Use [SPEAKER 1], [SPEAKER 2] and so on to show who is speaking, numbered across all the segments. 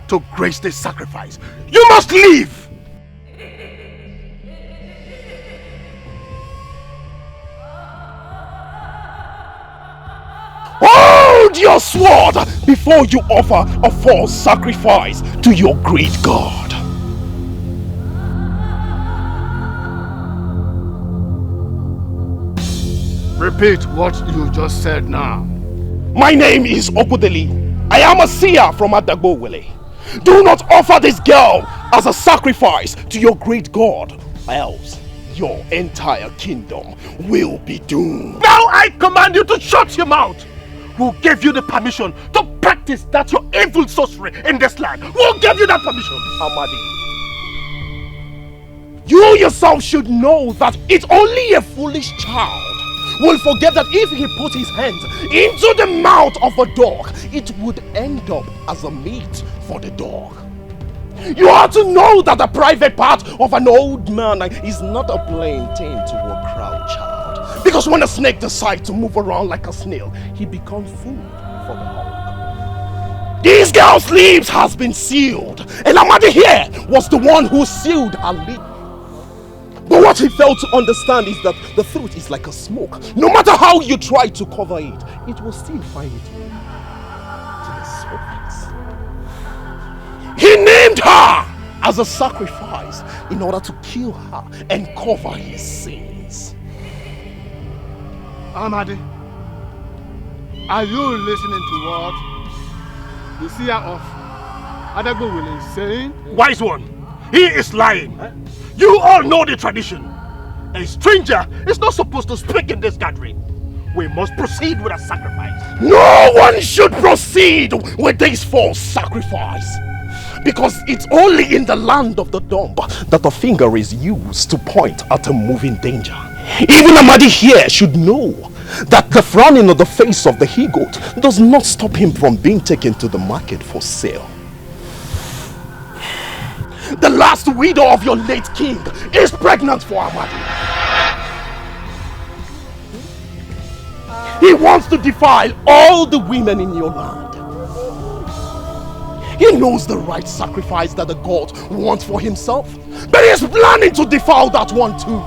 [SPEAKER 1] to grace this sacrifice. You must leave! Hold your sword before you offer a false sacrifice to your great God.
[SPEAKER 2] Repeat what you just said now.
[SPEAKER 1] My name is Okudeli. I am a seer from Adagbowele. Do not offer this girl as a sacrifice to your great God, else your entire kingdom will be doomed. Now I command you to shut your mouth! Who gave you the permission to practice that your evil sorcery in this land? Who gave you that permission? Amadi. You yourself should know that it's only a foolish child will forget that if he put his hands into the mouth of a dog, it would end up as a meat for the dog. You ought to know that the private part of an old man is not a plain thing to a crowd child. Because when a snake decides to move around like a snail, he becomes food for the hawk. This girl's lips has been sealed, and Amadi here was the one who sealed her lips. But what he failed to understand is that the truth is like a smoke. No matter how you try to cover it, it will still find its way to the surface. He named her as a sacrifice in order to kill her and cover his sins.
[SPEAKER 2] Amadi, are you listening to what the seer of Adagbowele is saying?
[SPEAKER 1] Wise one, he is lying. You all know the tradition. A stranger is not supposed to speak in this gathering. We must proceed with a sacrifice. No one should proceed with this false sacrifice. Because it's only in the land of the dumb that a finger is used to point at a moving danger. Even Amadi here should know that the frowning on the face of the he-goat does not stop him from being taken to the market for sale. The last widow of your late king is pregnant for Amadi. He wants to defile all the women in your land. He knows the right sacrifice that the god wants for himself, but he's planning to defile that one too.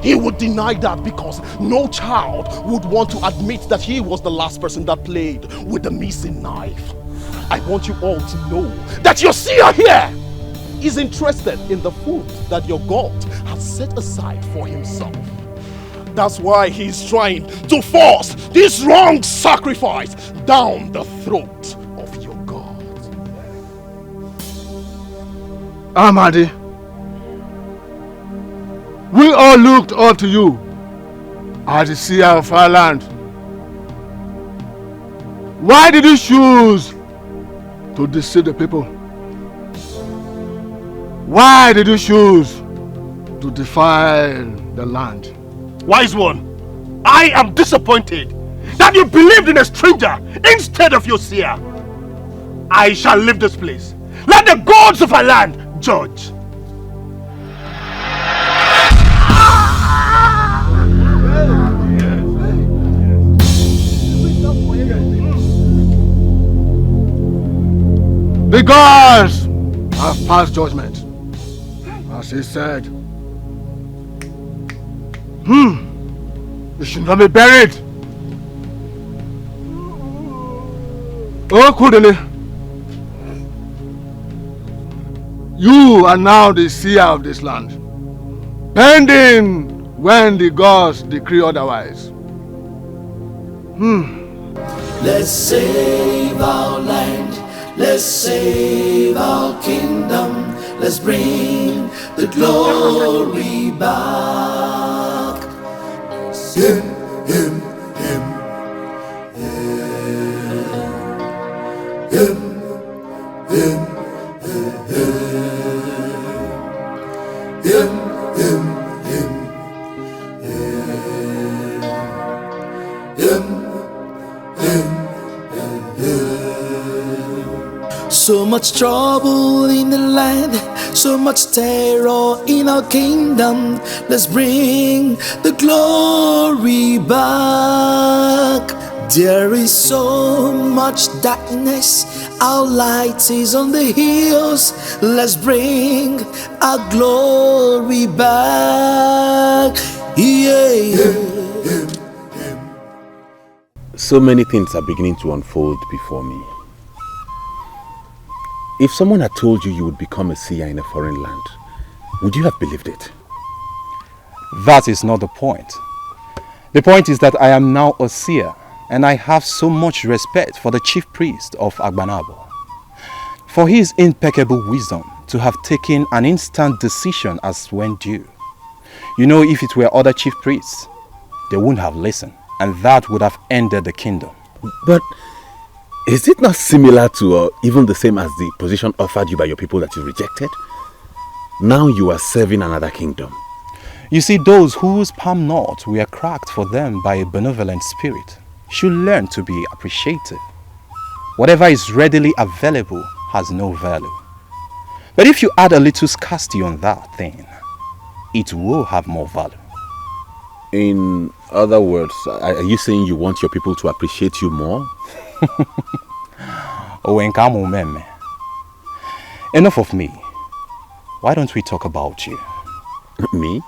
[SPEAKER 1] He would deny that because no child would want to admit that he was the last person that played with the missing knife. I want you all to know that your seer here is interested in the food that your God has set aside for himself. That's why he's trying to force this wrong sacrifice down the throat of your God.
[SPEAKER 2] Amadi, we all looked up to you as the seer of our land. Why did you choose to deceive the people? Why did you choose to defile the land?
[SPEAKER 1] Wise one, I am disappointed that you believed in a stranger instead of your seer. I shall leave this place. Let the gods of our land judge.
[SPEAKER 2] The gods have passed judgment, as he said. You should not be buried. Oh, Kudele, you are now the seer of this land, pending when the gods decree otherwise.
[SPEAKER 3] Let's save our land. Let's save our kingdom. Let's bring the glory back. Him, him, him, him, him, him, so much trouble in the land, so much terror in our kingdom. Let's bring the glory back. There is so much darkness, our light is on the hills. Let's bring our glory back. Yeah.
[SPEAKER 4] So many things are beginning to unfold before me. If someone had told you you would become a seer in a foreign land, would you have believed it?
[SPEAKER 5] That is not the point. The point is that I am now a seer, and I have so much respect for the chief priest of Agbanabo, for his impeccable wisdom to have taken an instant decision as when due. You know, if it were other chief priests, they wouldn't have listened, and that would have ended the kingdom.
[SPEAKER 4] But is it not similar to or even the same as the position offered you by your people that you rejected? Now you are serving another kingdom.
[SPEAKER 5] You see, those whose palm knots were cracked for them by a benevolent spirit should learn to be appreciative. Whatever is readily available has no value. But if you add a little scarcity on that thing, it will have more value.
[SPEAKER 4] In other words, are you saying you want your people to appreciate you more?
[SPEAKER 5] Enough of me. Why don't we talk about you?
[SPEAKER 4] Me?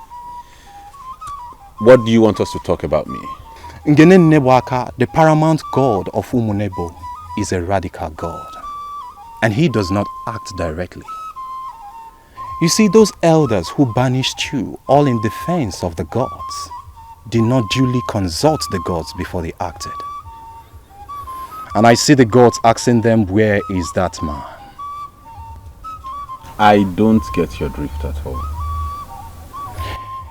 [SPEAKER 4] What do you want us to talk about me?
[SPEAKER 5] Ngene Nebwaka, the paramount god of Umunebo, is a radical god, and he does not act directly. You see, those elders who banished you, all in defense of the gods, did not duly consult the gods before they acted. And I see the gods asking them, where is that man?
[SPEAKER 4] I don't get your drift at all.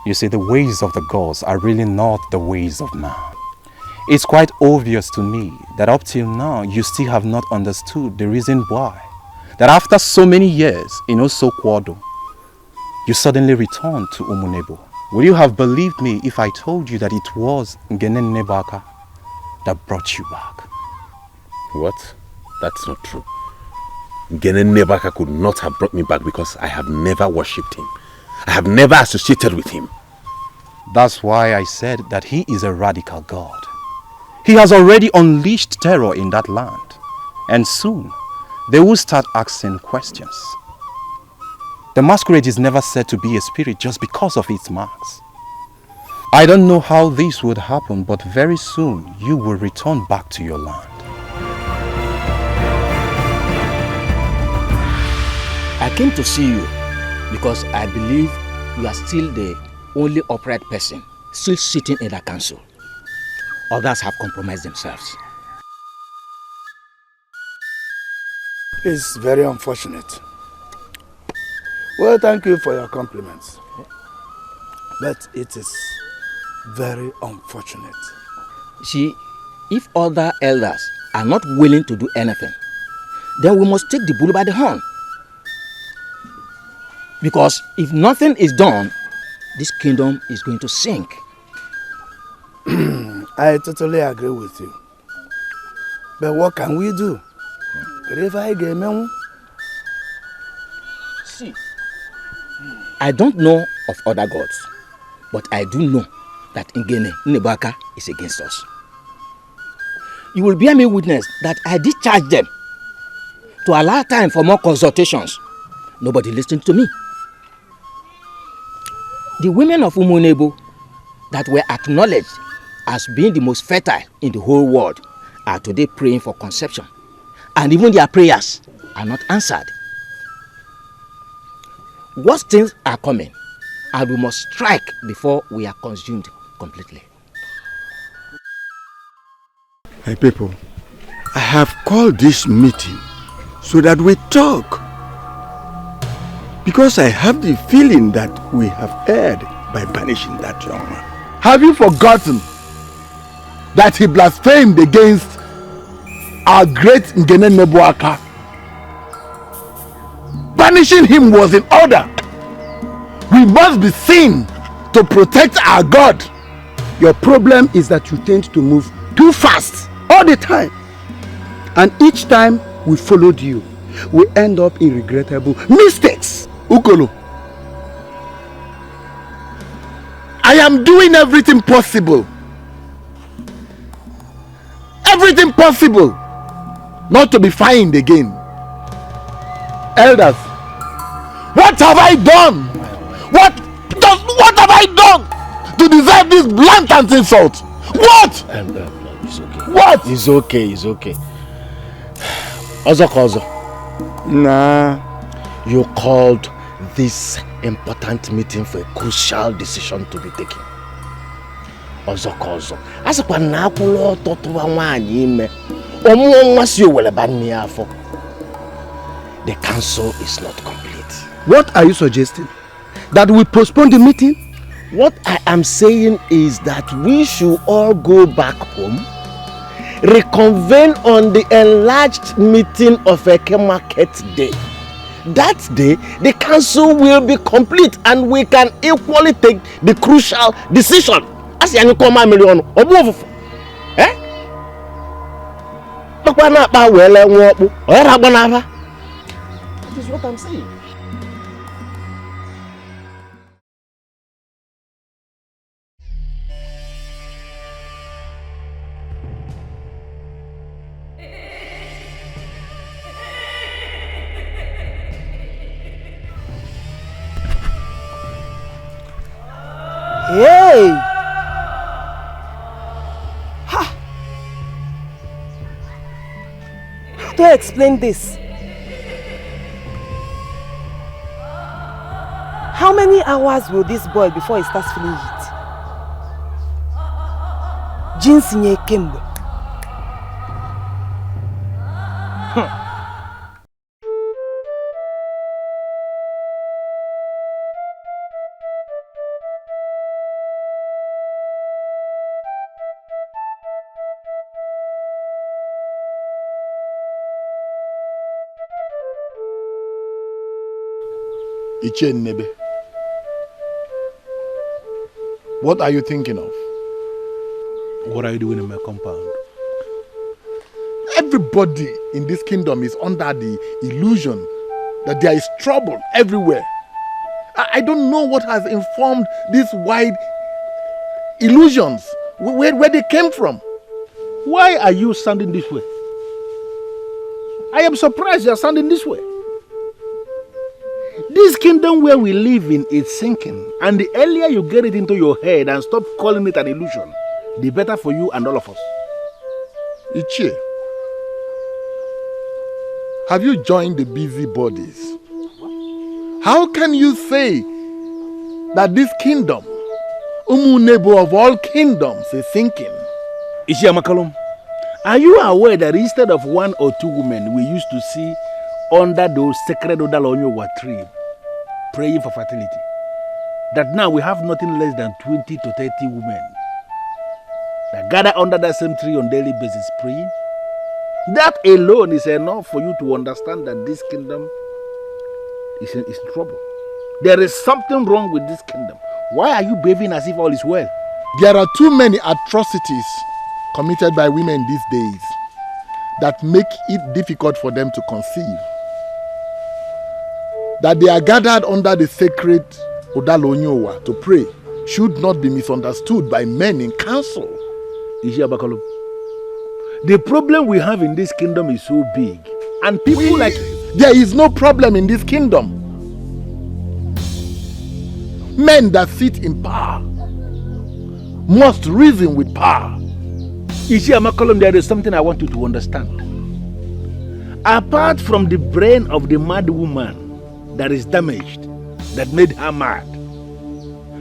[SPEAKER 5] You see, the ways of the gods are really not the ways of man. It's quite obvious to me that up till now, you still have not understood the reason why. That after so many years in Osokwodo, you suddenly returned to Umunebo. Would you have believed me if I told you that it was Ngene Nebaka that brought you back?
[SPEAKER 4] What? That's not true. Ngene Nebaka could not have brought me back because I have never worshipped him. I have never associated with him.
[SPEAKER 5] That's why I said that he is a radical god. He has already unleashed terror in that land, and soon they will start asking questions. The masquerade is never said to be a spirit just because of its marks. I don't know how this would happen, but very soon you will return back to your land.
[SPEAKER 6] I came to see you because I believe you are still the only upright person still sitting in the council. Others have compromised themselves.
[SPEAKER 2] It's very unfortunate. Well, thank you for your compliments. But it is very unfortunate.
[SPEAKER 6] See, if other elders are not willing to do anything, then we must take the bull by the horn. Because if nothing is done, this kingdom is going to sink.
[SPEAKER 2] I totally agree with you. But what can we do?
[SPEAKER 6] See, I don't know of other gods, but I do know that Ngene Nebaka is against us. You will bear me witness that I discharged them to allow time for more consultations. Nobody listened to me. The women of Umunebo that were acknowledged as being the most fertile in the whole world are today praying for conception, and even their prayers are not answered. Worse things are coming, and we must strike before we are consumed completely.
[SPEAKER 7] Hey people, I have called this meeting so that we talk. Because I have the feeling that we have erred by banishing that young man.
[SPEAKER 2] Have you forgotten that he blasphemed against our great Ngene Nebwaka? Banishing him was in order. We must be seen to protect our God.
[SPEAKER 8] Your problem is that you tend to move too fast all the time. And each time we followed you, we end up in regrettable mistakes.
[SPEAKER 2] Ukolo, I am doing everything possible. everything possible not to be fined again. Elders, what have I done? What have I done to deserve this blatant insult? What?
[SPEAKER 6] It's okay.
[SPEAKER 2] What?
[SPEAKER 6] It's okay. Ozo.
[SPEAKER 2] Nah.
[SPEAKER 6] You called this important meeting for a crucial decision to be taken. Ozo. As a panakulo totuwa wanyi ime. The council is not complete.
[SPEAKER 8] What are you suggesting? That we postpone the meeting?
[SPEAKER 6] What I am saying is that we should all go back home, reconvene on the enlarged meeting of Eke Market Day. That day, the council will be complete and we can equally take the crucial decision. As you come million or move. Eh? That is what I'm saying.
[SPEAKER 9] Hey! Ha! How do I explain this? How many hours will this boil before he starts feeling heat? Jinsinye kembe.
[SPEAKER 2] Nebe. What are you thinking of?
[SPEAKER 10] What are you doing in my compound?
[SPEAKER 2] Everybody in this kingdom is under the illusion that there is trouble everywhere. I don't know what has informed these wide illusions, where they came from.
[SPEAKER 10] Why are you sounding this way? I am surprised you are sounding this way. This kingdom where we live in is sinking, and the earlier you get it into your head and stop calling it an illusion, the better for you and all of us.
[SPEAKER 2] Ichie, have you joined the busybodies? How can you say that this kingdom, Umunebo of all kingdoms, is sinking?
[SPEAKER 10] Ichie Amakalum, are you aware that instead of 1 or 2 women we used to see under those sacred Odalonyowa tree praying for fertility, that now we have nothing less than 20 to 30 women that gather under that same tree on daily basis praying? That alone is enough for you to understand that this kingdom is in trouble. There is something wrong with this kingdom. Why are you behaving as if all is well?
[SPEAKER 2] There are too many atrocities committed by women these days that make it difficult for them to conceive. That they are gathered under the sacred Odalonyowa to pray should not be misunderstood by men in council.
[SPEAKER 10] The problem we have in this kingdom is so big, and people like...
[SPEAKER 2] There is no problem in this kingdom. Men that sit in power must reason with power.
[SPEAKER 10] There is something I want you to understand. Apart from the brain of the mad woman that is damaged, that made her mad,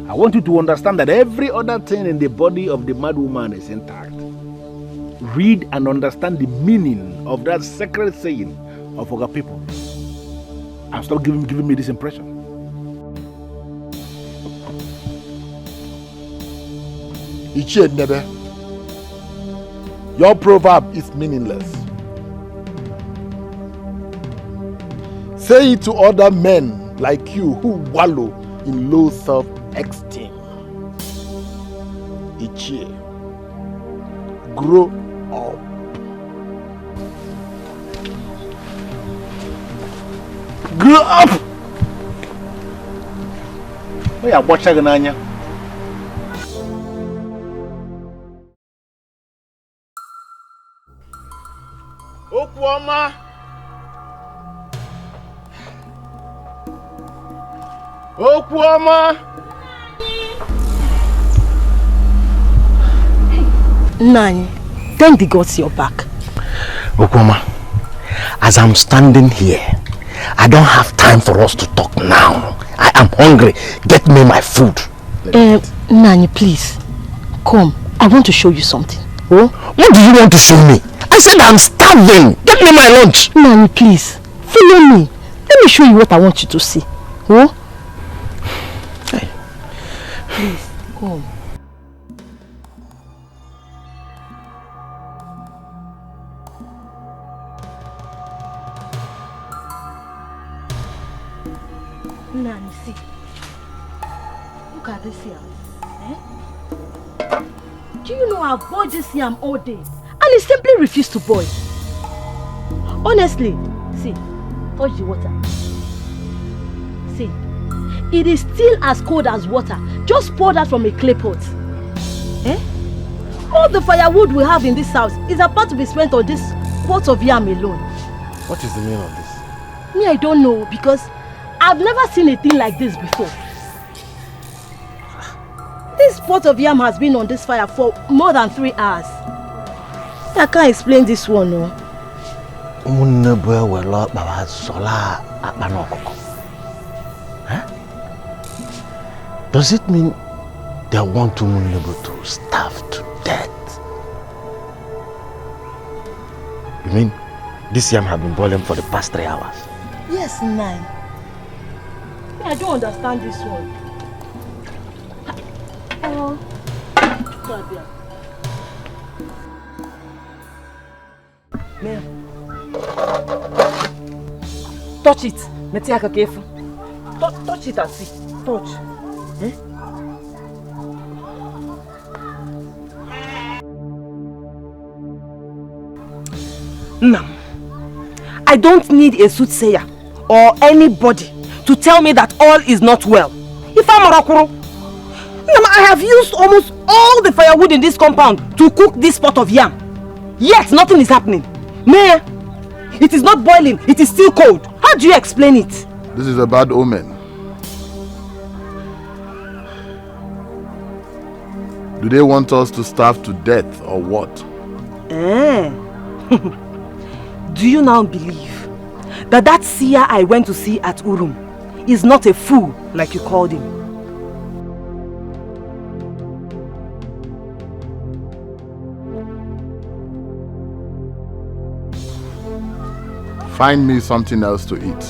[SPEAKER 10] I want you to understand that every other thing in the body of the mad woman is intact. Read and understand the meaning of that sacred saying of our people, and stop giving me this impression.
[SPEAKER 2] Ichie Nebe, your proverb is meaningless. Say it to other men like you who wallow in low self-esteem. Ichie, grow up.
[SPEAKER 10] Grow up! We are watching
[SPEAKER 1] Okwuoma. Okwuoma.
[SPEAKER 9] Nani, thank the gods you're back.
[SPEAKER 6] Okwuoma, as I'm standing here, I don't have time for us to talk now. I am hungry. Get me my food.
[SPEAKER 9] Nani, please. Come, I want to show you something.
[SPEAKER 6] Oh? What do you want to show me? I said I'm starving. Get me my lunch.
[SPEAKER 9] Nani, please. Follow me. Let me show you what I want you to see. Oh?
[SPEAKER 6] Hey.
[SPEAKER 9] Please, come. Nani, see. Look at this yam. Do you know I've boiled this yam all day and it simply refused to boil? Honestly, see, touch the water. See, it is still as cold as water, just poured out from a clay pot. All the firewood we have in this house is about to be spent on this pot of yam alone.
[SPEAKER 1] What is the meaning of this?
[SPEAKER 9] Me, I don't know, because I've never seen a thing like this before. This pot of yam has been on this fire for more than 3 hours. I can't explain this one, no.
[SPEAKER 6] Does it mean they want Umunebo to starve to death? You mean this yam have been boiling for the past 3 hours?
[SPEAKER 9] Yes, 9. I don't understand this one. Touch it. Touch it and see. Touch.
[SPEAKER 11] Nam, I don't need a soothsayer or anybody to tell me that all is not well. If I'm Orakuro, I have used almost all the firewood in this compound to cook this pot of yam. Yet nothing is happening. Mayor, it is not boiling, it is still cold. How do you explain it?
[SPEAKER 2] This is a bad omen. Do they want us to starve to death or what?
[SPEAKER 11] Do you now believe that seer I went to see at Urum is not a fool like you called him?
[SPEAKER 2] Find me something else to eat.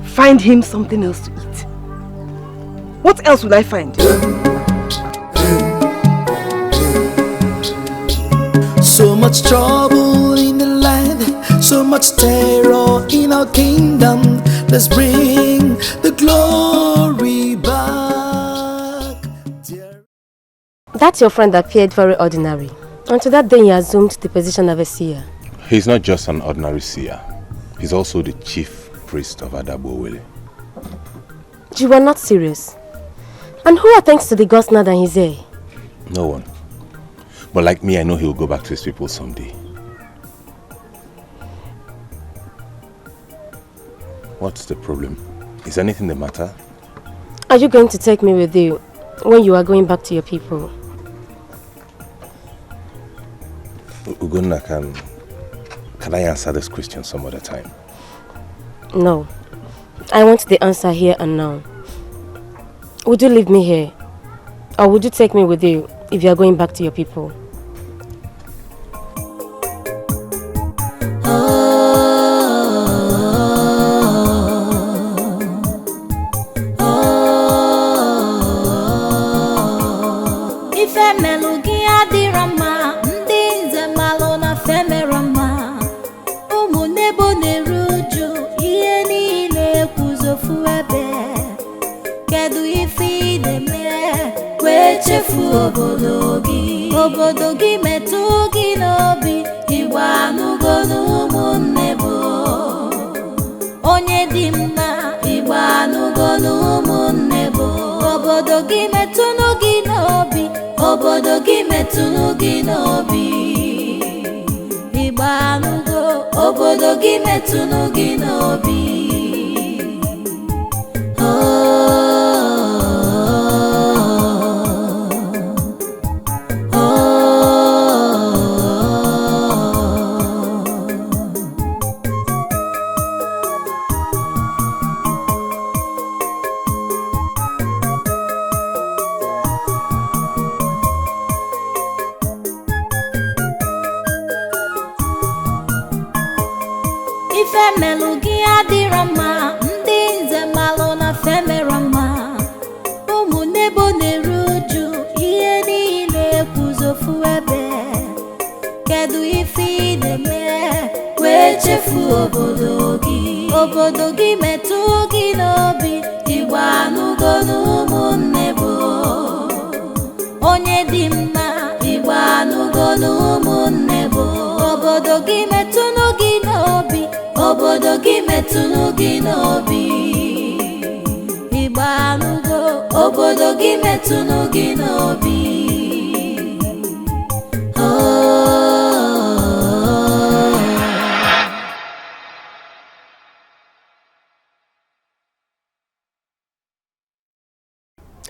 [SPEAKER 11] Find him something else to eat. What else will I find?
[SPEAKER 3] So much trouble in the land, so much terror in our kingdom. Let's bring the glory back.
[SPEAKER 12] That your friend appeared very ordinary. Until that day he assumed the position of a seer.
[SPEAKER 4] He's not just an ordinary seer. He's also the chief priest of Adabowele.
[SPEAKER 12] You were not serious. And who attends to the gods now than his heir?
[SPEAKER 4] No one. But like me, I know he'll go back to his people someday. What's the problem? Is anything the matter?
[SPEAKER 12] Are you going to take me with you when you are going back to your people?
[SPEAKER 4] Ugonna, can I answer this question some other time?
[SPEAKER 12] No. I want the answer here and now. Would you leave me here? Or would you take me with you if you are going back to your people?
[SPEAKER 13] Obodogi metugi nobi Iwanugo n'umunebo Onye dimma Iwanugo n'umunebo Obodogi metunugi nobi obodo gị metụrụ gị n'obi. Igba anụgo, obodo gị metụrụ gị n'obi. Ifemelu gị adịrọ mma, ndị nze malụ na femere mma. Ụmụnne bo na-eru uju, ihe niile kwuzofu ebe. Kedu ife ị na-eme wee chefu obodo gị? Obodo gị metụ gị n'obi. Igba anụgo n'ụmụnne bo onye dị mma. Igba anụgo n'ụmụnne bo obodo gị metụnụ gị n'obi. Obodo gị metụnụ gị n'obi. Igba anụgo, obodo gị metụnụ gị n'obi.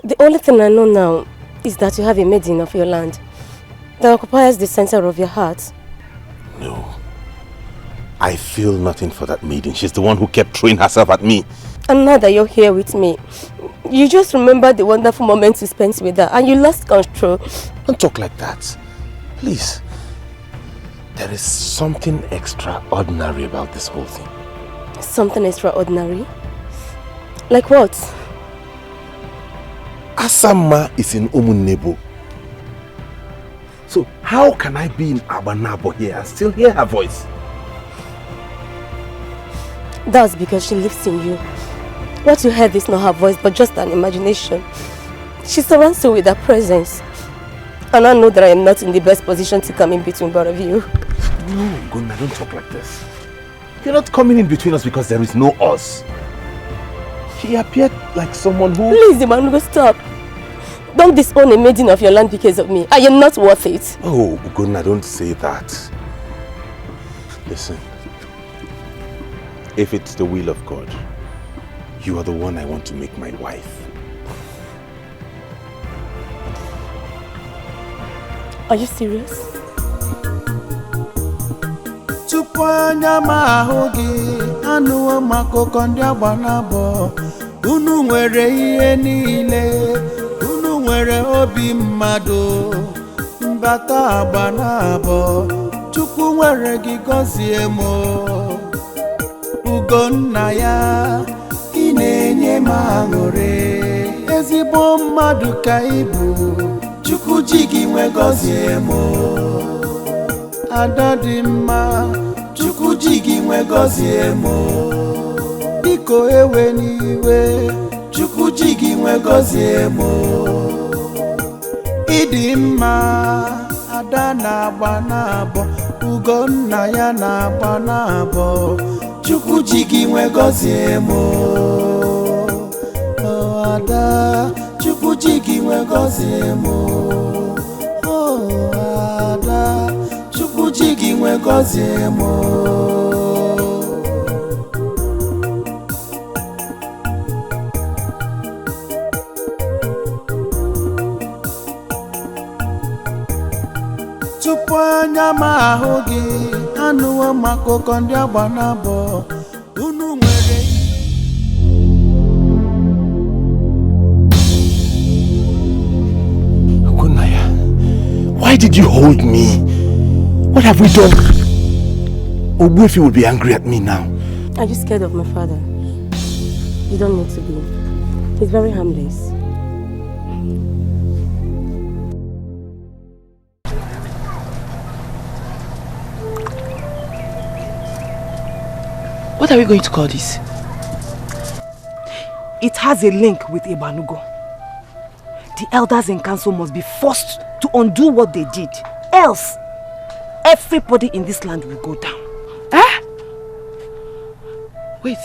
[SPEAKER 12] The only thing I know now is that you have a maiden of your land that occupies the center of your heart.
[SPEAKER 4] No. I feel nothing for that maiden. She's the one who kept throwing herself at me.
[SPEAKER 12] And now that you're here with me, you just remember the wonderful moments you spent with her and you lost control.
[SPEAKER 4] Don't talk like that. Please. There is something extraordinary about this whole thing.
[SPEAKER 12] Something extraordinary? Like what?
[SPEAKER 4] Asama is in Umunebo. So how can I be in Abanabo here and still hear her voice?
[SPEAKER 12] That's because she lives in you. What you heard is not her voice, but just an imagination. She surrounds you with her presence. And I know that I am not in the best position to come in between both of you.
[SPEAKER 4] No, Gunna, don't talk like this. You're not coming in between us because there is no us. She appeared like someone who...
[SPEAKER 12] Please, Emmanuel, stop. Don't disown a maiden of your land because of me. I am not worth it.
[SPEAKER 4] Oh, Gunna, don't say that. Listen. If it's the will of God, you are the one I want to make my wife.
[SPEAKER 12] Are you serious?
[SPEAKER 3] Tupu anya m ahụ gị, anụwo m akụkọ ndị agba n'abọ. Unu nwere ihe niile, unu nwere obi mmadụ. Mbata agba n'abọ, Chukwu nwere gị gọzie m. Ugonna ya, ị na-enye m aṅụrị. Ezigbo mmadụ ka ị bụ, Chukwu ji gị nwe gọzie m. Ada dị mma, Chukwu ji gị nwe gọzie m. Biko ewe n'iwe, Chukwu ji gị nwe gọzie m. Ị dị mma, Ada na-agba n'abọ, Ugonna ya na-agba n'abọ. Chukwu ji gị nwe gọzie m. Ada, Chukwu ji gị nwe gọzie m. Ada, Chukwu ji gị nwe gọzie m. Tupu anya m ahụ gị, anụwo m akụkọ ndị agba n'abọ. Unu nwere
[SPEAKER 4] Gunaya, why did you hold me? What have we done? Ogbuefi will be angry at me now.
[SPEAKER 12] Are you scared of my father? You don't need to be. He's very harmless.
[SPEAKER 11] What are we going to call this? It has a link with Ibanugo. The elders in council must be forced to undo what they did. Else, everybody in this land will go down.
[SPEAKER 14] Eh? Wait,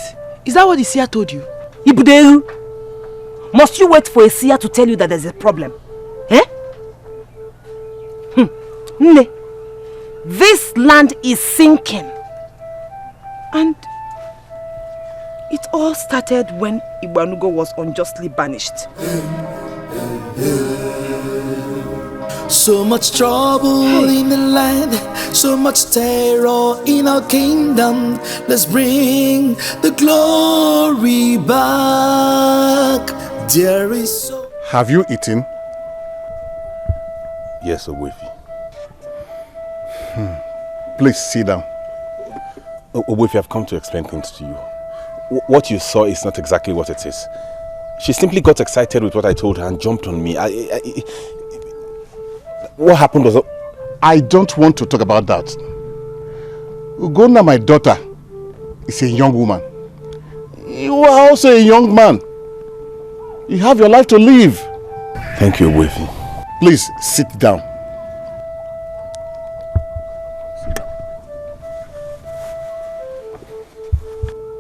[SPEAKER 14] is that what the seer told you?
[SPEAKER 11] Ibuderu, must you wait for a seer to tell you that there's a problem? Eh? Nne, this land is sinking. And it all started when Igbanugo was unjustly banished.
[SPEAKER 3] So much trouble in the land, so much terror in our kingdom. Let's bring the glory back. There is so...
[SPEAKER 2] Have you eaten?
[SPEAKER 4] Yes, Ogbuefi.
[SPEAKER 2] Please sit down.
[SPEAKER 4] Ogbuefi, I've come to explain things to you. What you saw is not exactly what it is. She simply got excited with what I told her and jumped on me. What happened was...
[SPEAKER 2] I don't want to talk about that. Ugonna, my daughter, is a young woman. You are also a young man. You have your life to live.
[SPEAKER 4] Thank you, Ogbuefi.
[SPEAKER 2] Please, sit down.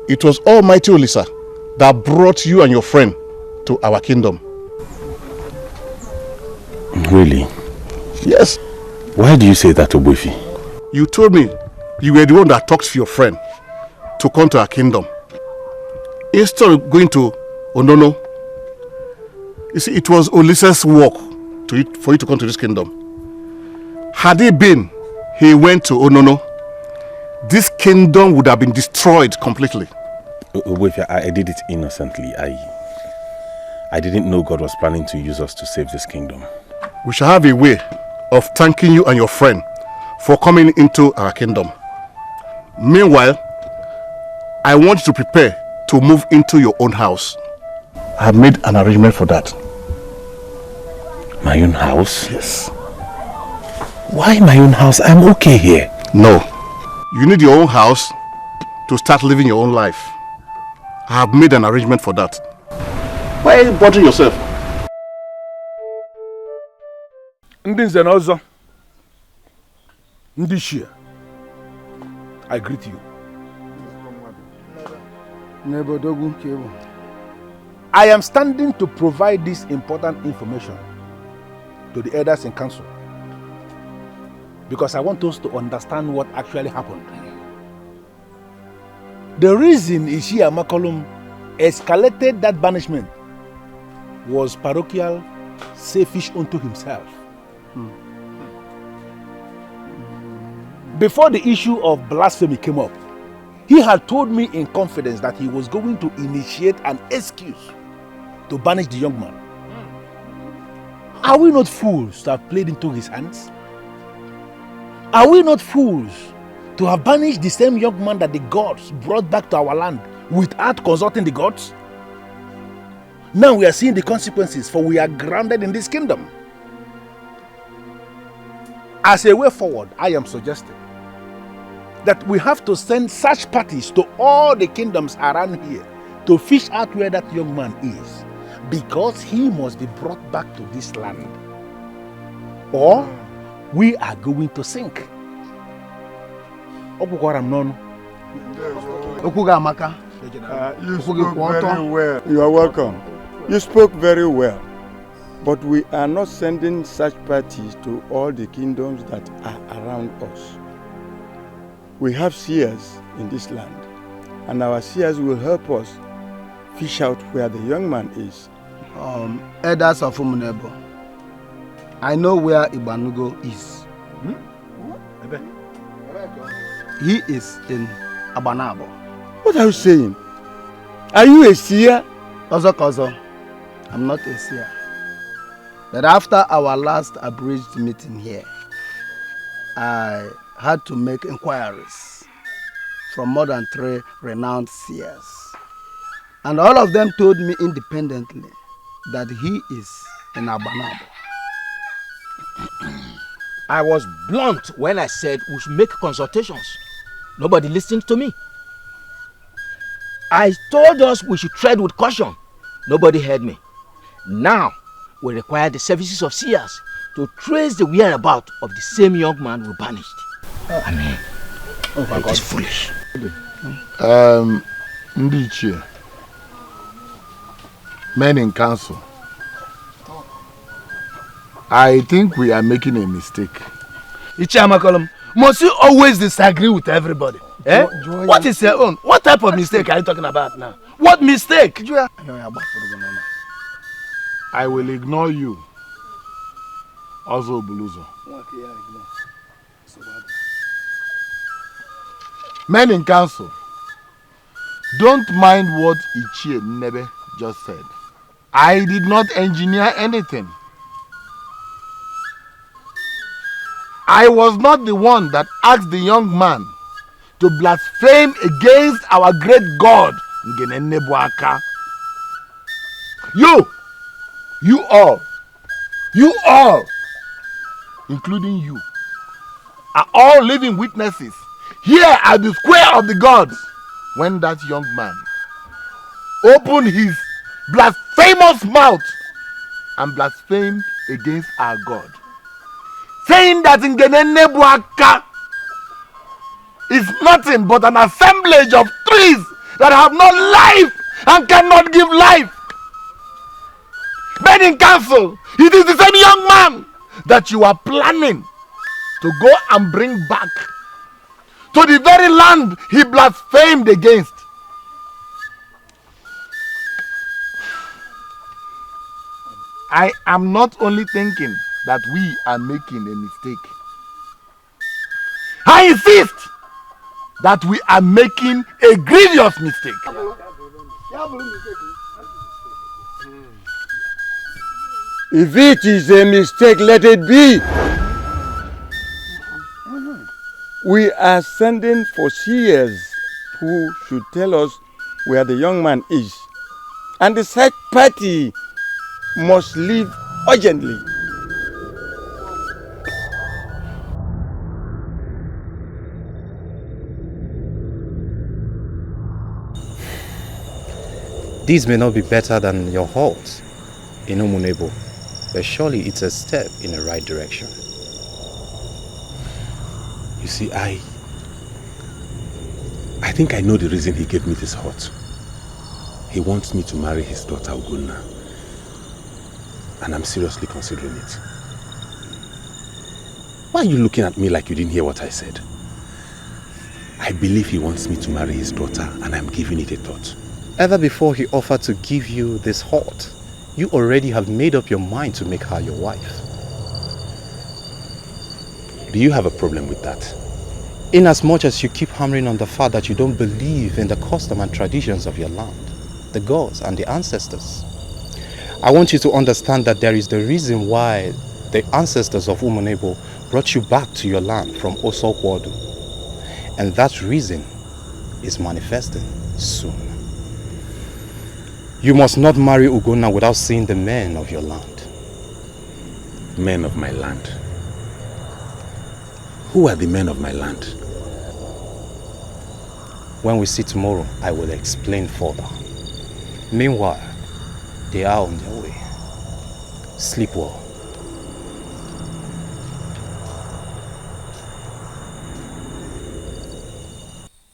[SPEAKER 2] It was Almighty Olisa that brought you and your friend to our kingdom.
[SPEAKER 4] Really?
[SPEAKER 2] Yes.
[SPEAKER 4] Why do you say that, Ogbuefi?
[SPEAKER 2] You told me you were the one that talked to your friend to come to our kingdom. Instead of going to Onono, you see, it was Olisa's work for you to come to this kingdom. Had he went to Onono, this kingdom would have been destroyed completely.
[SPEAKER 4] Ogbuefi, I did it innocently. I didn't know God was planning to use us to save this kingdom.
[SPEAKER 2] We shall have a way of thanking you and your friend for coming into our kingdom. Meanwhile, I want you to prepare to move into your own house. I have made an arrangement for that.
[SPEAKER 4] My own house?
[SPEAKER 2] Yes.
[SPEAKER 4] Why my own house? I'm okay here.
[SPEAKER 2] No. You need your own house to start living your own life. I have made an arrangement for that. Why are you bothering yourself?
[SPEAKER 10] Ndị nze na ọzọ, ndị Seer, I greet you. I am standing to provide this important information to the elders in council because I want us to understand what actually happened. The reason Ishia Makolum escalated that banishment was parochial selfish unto himself. Before the issue of blasphemy came up, he had told me in confidence that he was going to initiate an excuse to banish the young man. Are we not fools to have played into his hands? Are we not fools to have banished the same young man that the gods brought back to our land without consulting the gods? Now we are seeing the consequences, for we are grounded in this kingdom. As a way forward, I am suggesting that we have to send search parties to all the kingdoms around here to fish out where that young man is, because he must be brought back to this land, or we are going to sink.
[SPEAKER 7] You spoke very well. You are welcome. You spoke very well. But we are not sending such parties to all the kingdoms that are around us. We have seers in this land, and our seers will help us fish out where the young man is.
[SPEAKER 8] Elders of Umunebo, I know where Igbanugo is. He is in Abanabo.
[SPEAKER 7] What are you saying? Are you a seer?
[SPEAKER 8] Kozo, I'm not a seer. But after our last abridged meeting here, I had to make inquiries from more than 3 renowned seers. And all of them told me independently that he is in Abanabo.
[SPEAKER 6] I was blunt when I said we should make consultations. Nobody listened to me. I told us we should tread with caution. Nobody heard me. Now, we require the services of seers to trace the whereabouts of the same young man we banished. I mean, it is foolish.
[SPEAKER 2] Ndichie, men in council, I think we are making a mistake.
[SPEAKER 10] Ichiamakolum, must you always disagree with everybody? Eh? What is your own? What type of mistake are you talking about now? What mistake? I will ignore you. Also Buluzo. Men in council, don't mind what Ichie Nebe just said. I did not engineer anything. I was not the one that asked the young man to blaspheme against our great God. You all, including you, are all living witnesses here at the square of the gods when that young man opened his blasphemous mouth and blasphemed against our God, saying that Ngenenebuaka is nothing but an assemblage of trees that have no life and cannot give life. Men in council, it is the same young man that you are planning to go and bring back to the very land he blasphemed against. I am not only thinking that we are making a mistake. I insist that we are making a grievous mistake.
[SPEAKER 7] If it is a mistake, let it be. We are sending for seers who should tell us where the young man is. And the search party must leave urgently.
[SPEAKER 5] These may not be better than your halt in Umunebo, but surely it's a step in the right direction.
[SPEAKER 4] You see, I think I know the reason he gave me this hut. He wants me to marry his daughter Ugonna. And I'm seriously considering it. Why are you looking at me like you didn't hear what I said? I believe he wants me to marry his daughter, and I'm giving it a thought.
[SPEAKER 5] Ever before he offered to give you this hut, you already have made up your mind to make her your wife.
[SPEAKER 4] Do you have a problem with that?
[SPEAKER 5] Inasmuch as you keep hammering on the fact that you don't believe in the custom and traditions of your land, the gods and the ancestors. I want you to understand that there is the reason why the ancestors of Umunebo brought you back to your land from Osokwodu. And that reason is manifesting soon. You must not marry Ugonna without seeing the men of your land.
[SPEAKER 4] Men of my land? Who are the men of my land?
[SPEAKER 5] When we see tomorrow, I will explain further. Meanwhile, they are on their way. Sleep well.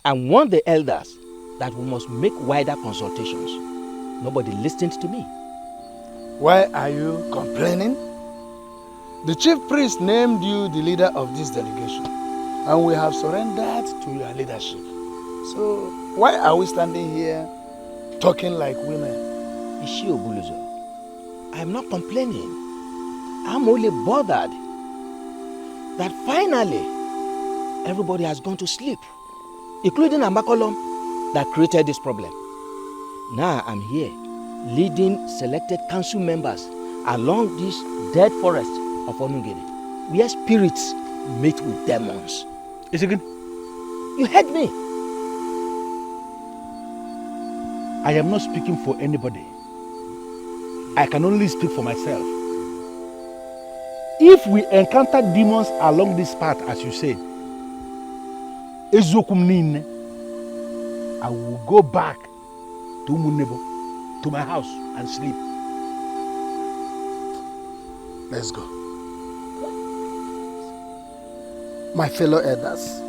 [SPEAKER 6] I warned the elders that we must make wider consultations. Nobody listened to me.
[SPEAKER 8] Why are you complaining? The chief priest named you the leader of this delegation, and we have surrendered to your leadership. So why are we standing here talking like women?
[SPEAKER 6] Ishio Buluzo, I am not complaining. I'm only bothered that finally everybody has gone to sleep, including Amakolom that created this problem. Now I'm here leading selected council members along this dead forest of Onungene, where spirits meet with demons.
[SPEAKER 10] Is it good?
[SPEAKER 6] You heard me.
[SPEAKER 10] I am not speaking for anybody. I can only speak for myself. If we encounter demons along this path, as you say, I will go back to Umunebo, to my house, and sleep.
[SPEAKER 8] Let's go. My fellow elders,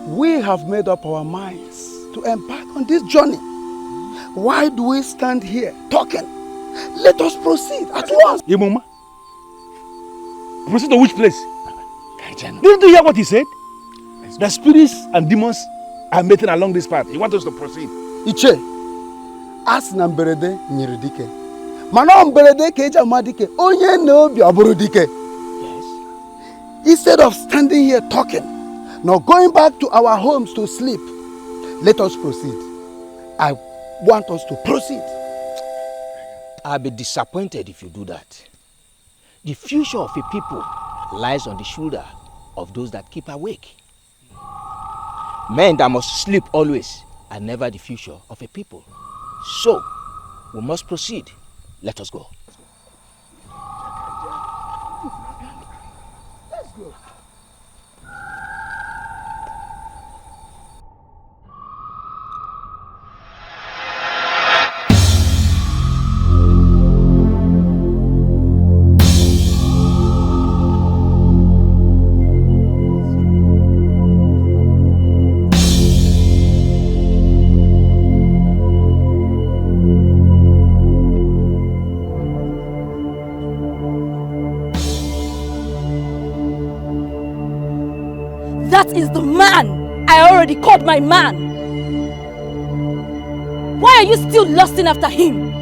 [SPEAKER 8] we have made up our minds to embark on this journey. Why do we stand here talking? Let us proceed at once.
[SPEAKER 10] Yemoma, proceed to which place? Didn't you hear what he said? The spirits and demons are meeting along this path. He wants us to proceed.
[SPEAKER 8] Iche, as na mberede nyere dike. Mana mberede ka eji ama dike, onye na obi aburu dike. Yes. Instead of standing here talking, now going back to our homes to sleep, let us proceed. I want us to proceed.
[SPEAKER 6] I'll be disappointed if you do that. The future of a people lies on the shoulder of those that keep awake. Men that must sleep always are never the future of a people. So, we must proceed. Let us go.
[SPEAKER 8] Let's go.
[SPEAKER 9] That is the man! I already caught my man! Why are you still lusting after him?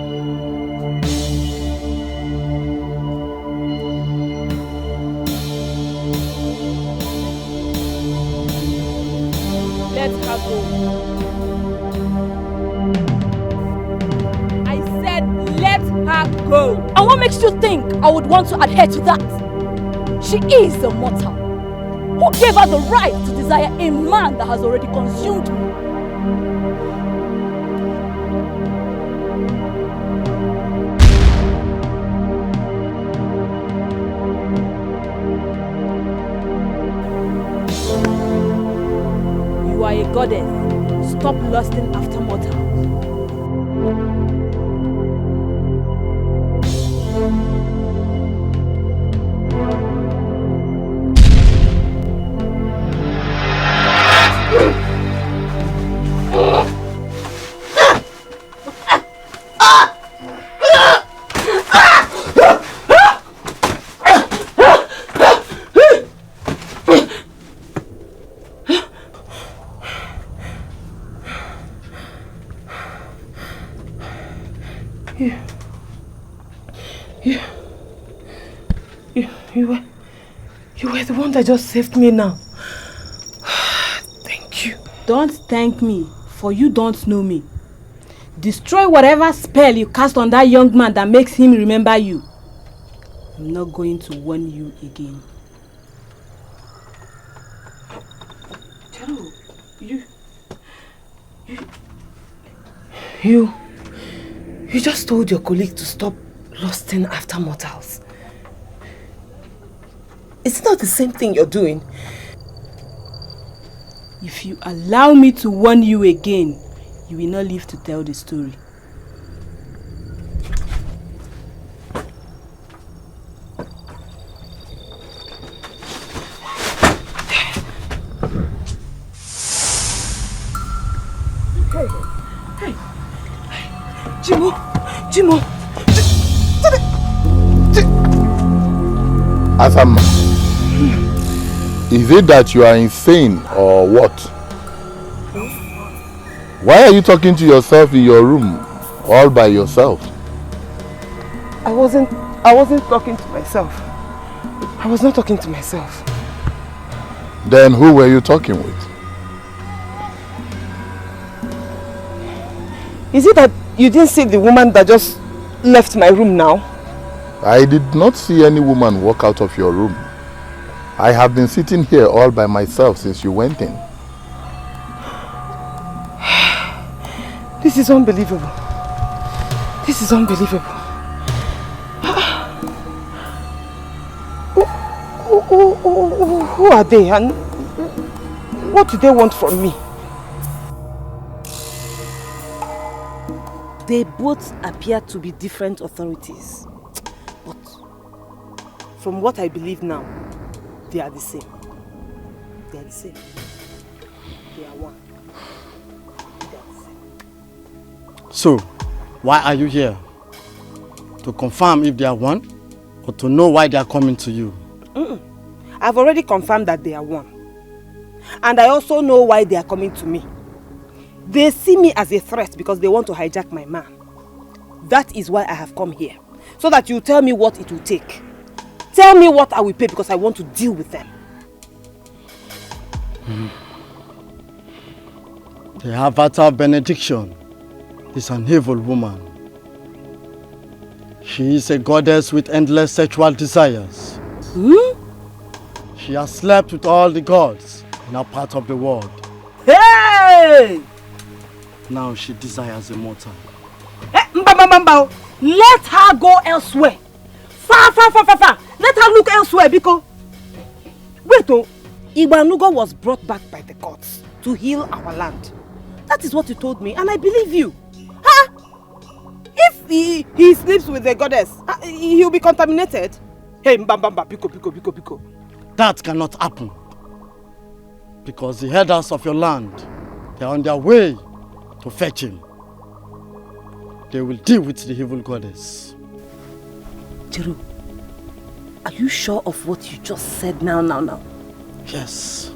[SPEAKER 9] Let her go. I said let her go. And what makes you think I would want to adhere to that? She is a mortal. Who gave her the right to desire a man that has already consumed me? You are a goddess. Stop lusting after mortals.
[SPEAKER 11] You were the one that just saved me now. Thank you.
[SPEAKER 9] Don't thank me, for you don't know me. Destroy whatever spell you cast on that young man that makes him remember you. I'm not going to warn you again.
[SPEAKER 11] Charo, you just told your colleague to stop lusting after mortals. It's not the same thing you're doing.
[SPEAKER 9] If you allow me to warn you again, you will not live to tell the story.
[SPEAKER 11] Hey, Jimo.
[SPEAKER 2] Asama, is it that you are insane or what? Why are you talking to yourself in your room all by yourself?
[SPEAKER 11] I wasn't talking to myself. I was not talking to myself.
[SPEAKER 2] Then who were you talking with?
[SPEAKER 11] Is it that you didn't see the woman that just left my room now?
[SPEAKER 2] I did not see any woman walk out of your room. I have been sitting here all by myself since you went in.
[SPEAKER 11] This is unbelievable. This is unbelievable. Who are they and what do they want from me?
[SPEAKER 9] They both appear to be different authorities. But from what I believe now, they are the same. They are the same. They are one. They are the same.
[SPEAKER 15] So, why are you here? To confirm if they are one, or to know why they are coming to you?
[SPEAKER 11] I've already confirmed that they are one. And I also know why they are coming to me. They see me as a threat because they want to hijack my man. That is why I have come here. So that you tell me what it will take. Tell me what I will pay because I want to deal with them.
[SPEAKER 8] The avatar benediction is an evil woman. She is a goddess with endless sexual desires. She has slept with all the gods in her part of the world.
[SPEAKER 11] Hey!
[SPEAKER 8] Now she desires a mortal.
[SPEAKER 11] Let her go elsewhere. Far. Let her look elsewhere because... Wait, Igbanugo was brought back by the gods to heal our land. That is what you told me and I believe you. Huh? If he sleeps with the goddess, he'll be contaminated. Hey, Biko.
[SPEAKER 8] That cannot happen. Because the headers of your land, they are on their way to fetch him. They will deal with the evil goddess.
[SPEAKER 11] Jeru, are you sure of what you just said now?
[SPEAKER 8] Yes.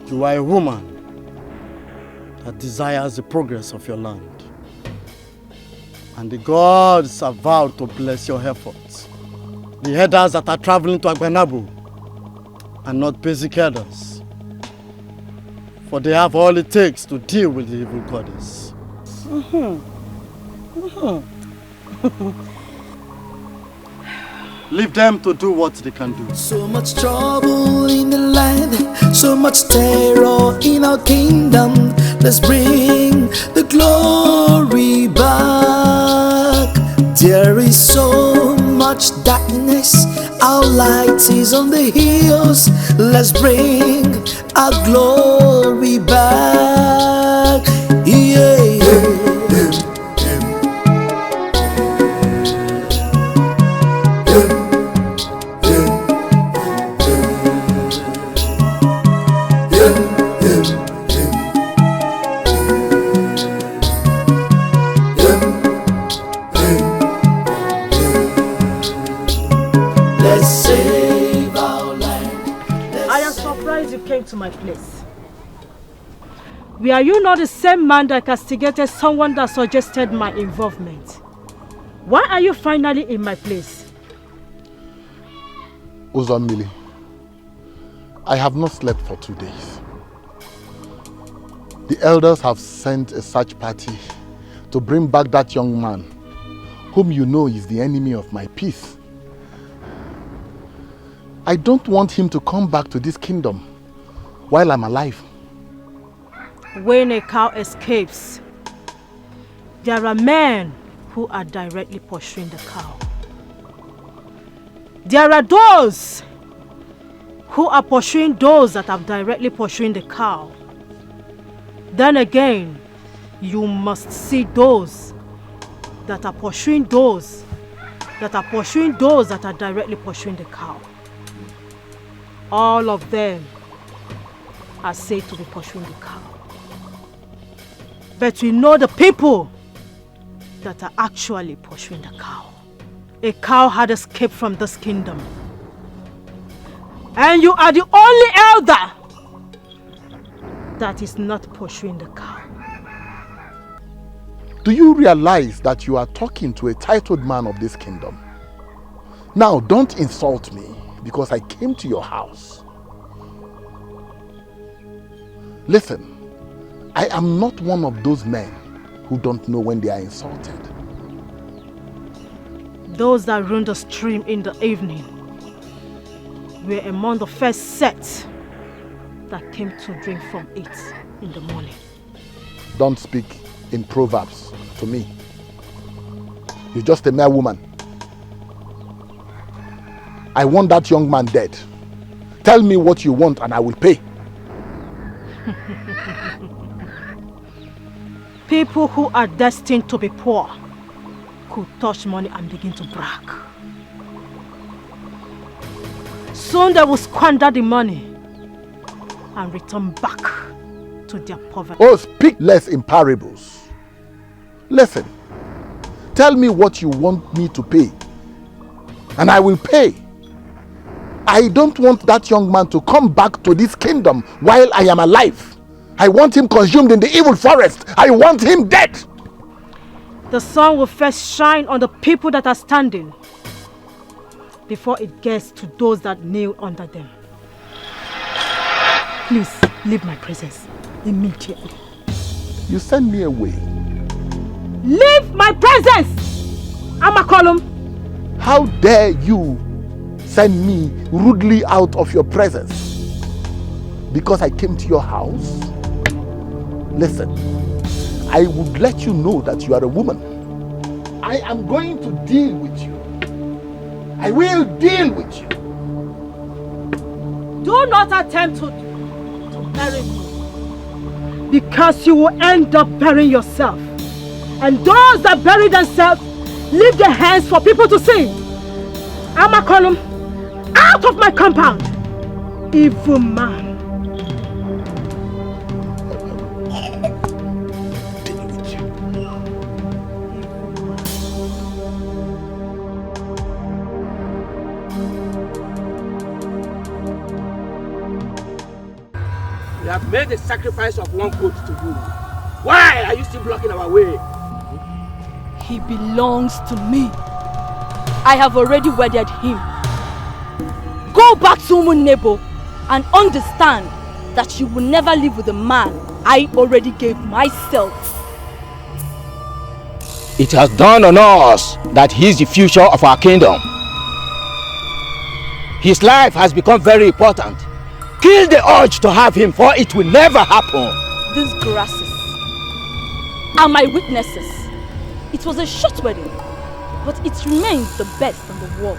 [SPEAKER 8] You are a woman that desires the progress of your land. And the gods have vowed to bless your efforts. The headers that are traveling to Agbanabu are not basic headers. For they have all it takes to deal with the evil goddess. Leave them to do what they can do.
[SPEAKER 3] So much trouble in the land, so much terror in our kingdom. Let's bring the glory back. There is so much darkness, our light is on the hills. Let's bring our glory back. Yeah.
[SPEAKER 9] To my place. Were you not the same man that castigated someone that suggested my involvement? Why are you finally in my place?
[SPEAKER 2] Uzommili, I have not slept for 2 days. The elders have sent a search party to bring back that young man whom you know is the enemy of my peace. I don't want him to come back to this kingdom while I'm alive.
[SPEAKER 9] When a cow escapes, there are men who are directly pursuing the cow. There are those who are pursuing those that are directly pursuing the cow. Then again, you must see those that are pursuing those that are pursuing those that are directly pursuing the cow. All of them are said to be pursuing the cow. But we know the people that are actually pursuing the cow. A cow had escaped from this kingdom. And you are the only elder that is not pursuing the cow.
[SPEAKER 2] Do you realize that you are talking to a titled man of this kingdom? Now, don't insult me because I came to your house. Listen, I am not one of those men who don't know when they are insulted.
[SPEAKER 9] Those that run the stream in the evening were among the first set that came to drink from it in the morning.
[SPEAKER 2] Don't speak in proverbs to me. You're just a mere woman. I want that young man dead. Tell me what you want and I will pay.
[SPEAKER 9] People who are destined to be poor could touch money and begin to brag. Soon they will squander the money and return back to their poverty.
[SPEAKER 2] Oh, speak less in parables. Listen, tell me what you want me to pay and I will pay. I don't want that young man to come back to this kingdom while I am alive. I want him consumed in the evil forest. I want him dead.
[SPEAKER 9] The sun will first shine on the people that are standing before it gets to those that kneel under them. Please, leave my presence immediately.
[SPEAKER 2] You send me away.
[SPEAKER 9] Leave my presence! Amakolum!
[SPEAKER 2] How dare you send me rudely out of your presence? Because I came to your house? Listen, I would let you know that you are a woman. I am going to deal with you. I will deal with you.
[SPEAKER 9] Do not attempt to bury me, because you will end up burying yourself. And those that bury themselves leave their hands for people to see. Amakolum, out of my compound, evil man.
[SPEAKER 6] We have made the sacrifice of one goat to you. Why are you still blocking our way?
[SPEAKER 16] He belongs to me. I have already wedded him. Go back to Umunebo and understand that you will never live with a man I already gave myself.
[SPEAKER 6] It has dawned on us that he is the future of our kingdom. His life has become very important. Kill the urge to have him, for it will never happen.
[SPEAKER 16] These grasses are my witnesses. It was a short wedding, but it remains the best in the world.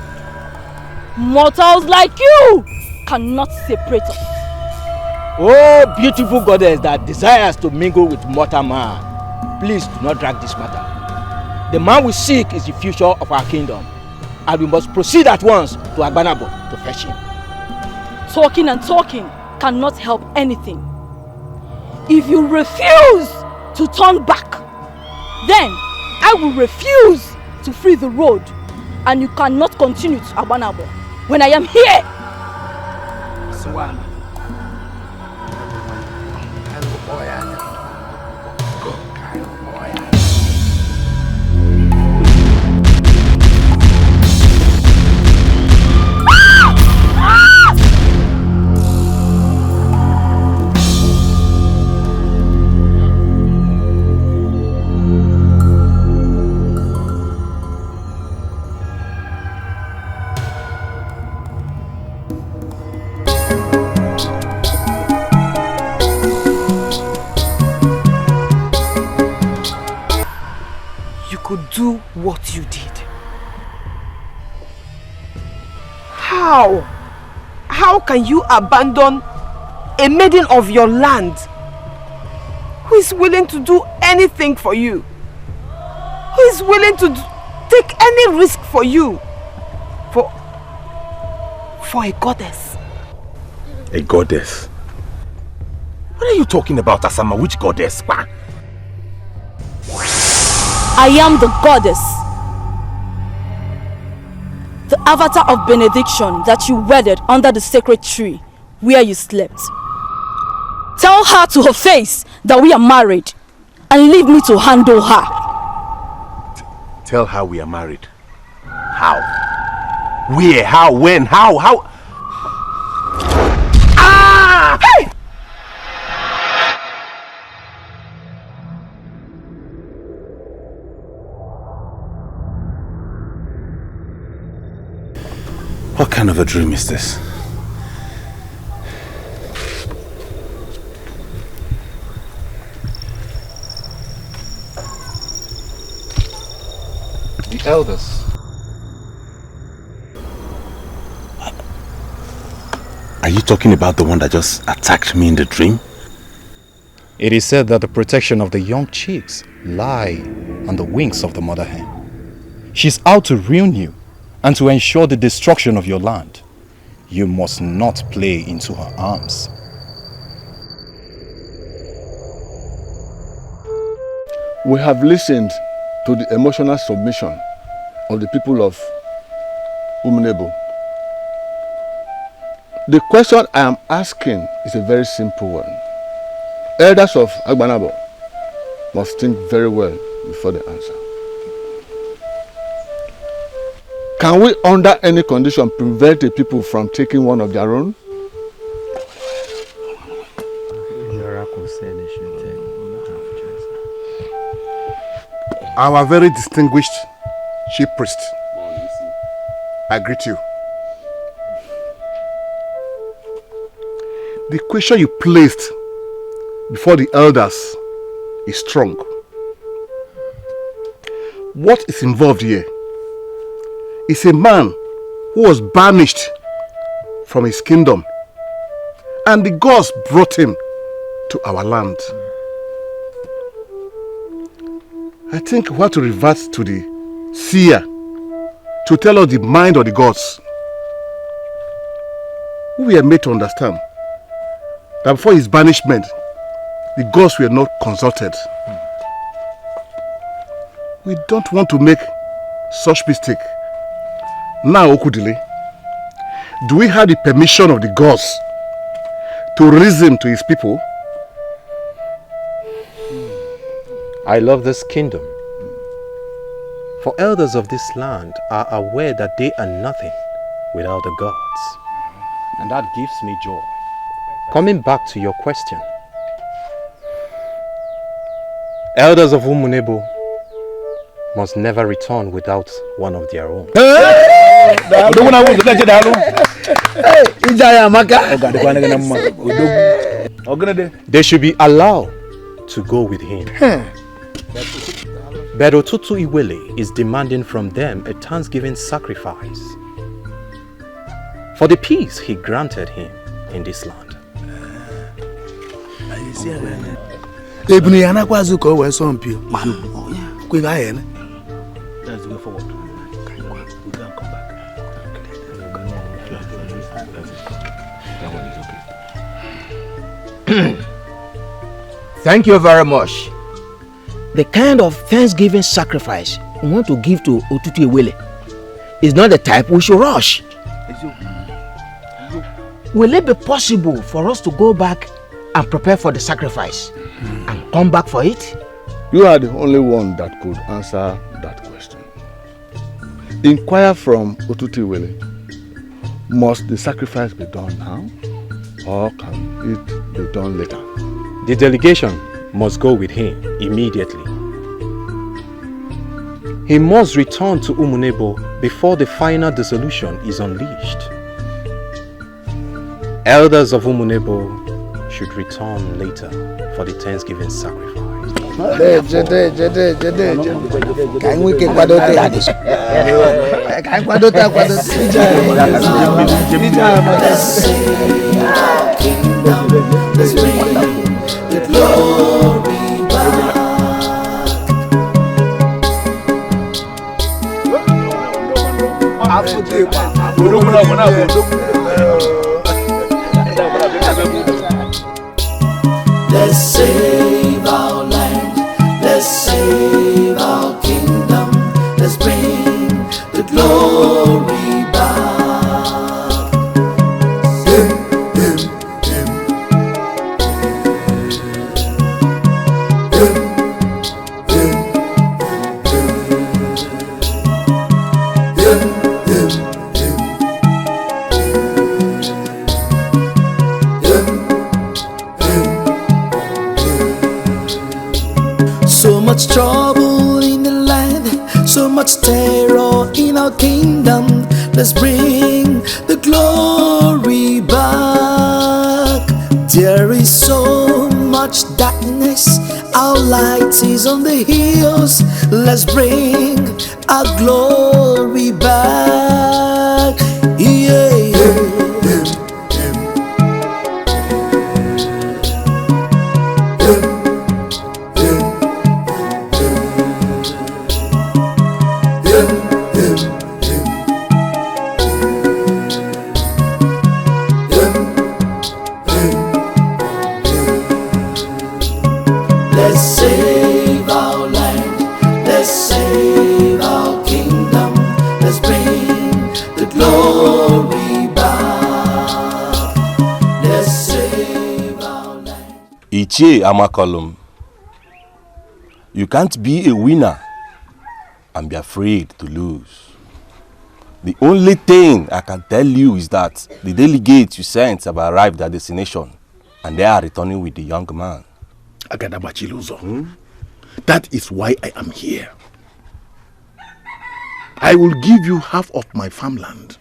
[SPEAKER 16] Mortals like you cannot separate us.
[SPEAKER 6] Oh, beautiful goddess that desires to mingle with mortal man, please do not drag this matter. The man we seek is the future of our kingdom, and we must proceed at once to Agbanabo to fetch him.
[SPEAKER 16] Talking and talking cannot help anything. If you refuse to turn back, then I will refuse to free the road, and you cannot continue to Agbanabo when I am here.
[SPEAKER 11] Could do what you did. How can you abandon a maiden of your land who is willing to do anything for you, who is willing to take any risk for you, for a goddess?
[SPEAKER 4] A goddess? What are you talking about, Asama? Which goddess?
[SPEAKER 16] I am the goddess, the avatar of benediction that you wedded under the sacred tree where you slept. Tell her to her face that we are married and leave me to handle her.
[SPEAKER 4] Tell her we are married. How? Where? How? When? How?
[SPEAKER 11] Ah! Hey!
[SPEAKER 4] What kind of a dream is this?
[SPEAKER 5] The elders.
[SPEAKER 4] Are you talking about the one that just attacked me in the dream?
[SPEAKER 5] It is said that the protection of the young chicks lie on the wings of the mother hen. She's out to ruin you and to ensure the destruction of your land. You must not play into her arms.
[SPEAKER 2] We have listened to the emotional submission of the people of Umunebo, the question I am asking is a very simple one. Elders of Agbanabo must think very well before they answer. Can we, under any condition, prevent the people from taking one of their own?
[SPEAKER 1] Our very distinguished chief priest, I greet you. The question you placed before the elders is strong. What is involved here is a man who was banished from his kingdom, and the gods brought him to our land. I think we have to revert to the seer to tell us the mind of the gods. We are made to understand that before his banishment, the gods were not consulted. We don't want to make such mistake. Now, Okudile, do we have the permission of the gods to release him to his people?
[SPEAKER 5] I love this kingdom. For elders of this land are aware that they are nothing without the gods. And that gives me joy. Coming back to your question. Elders of Umunebo must never return without one of their own. They should be allowed to go with him. But Otutu Iwele is demanding from them a thanksgiving sacrifice for the peace he granted him in this land.
[SPEAKER 8] Let's go forward. We can come back.
[SPEAKER 6] Thank you very much. The kind of thanksgiving sacrifice we want to give to Otutu Iwele is not the type we should rush. Will it be possible for us to go back and prepare for the sacrifice and come back for it?
[SPEAKER 2] You are the only one that could answer that question. Inquire from Otutu Iwele. Must the sacrifice be done now, or can it be done later?
[SPEAKER 5] The delegation must go with him immediately. He must return to Umunebo before the final dissolution is unleashed. Elders of Umunebo should return later for the Thanksgiving sacrifice.
[SPEAKER 3] Let's save our land, let's save our kingdom, let's bring the glory back. Him, him, him. Him, him, him. Him, him, him. So much trouble in the land, so much terror in our kingdom. Let's bring the glory back. There is so much darkness, our light is on the hills. Let's bring our glory back. Yeah, yeah. Let's save our land, let's save our kingdom, let's bring the
[SPEAKER 17] Ichie Amakolum, you can't be a winner and be afraid to lose. The only thing I can tell you is that the delegates you sent have arrived at destination and they are returning with the young man.
[SPEAKER 10] Agadabachiluzo, that is why I am here. I will give you half of my farmland.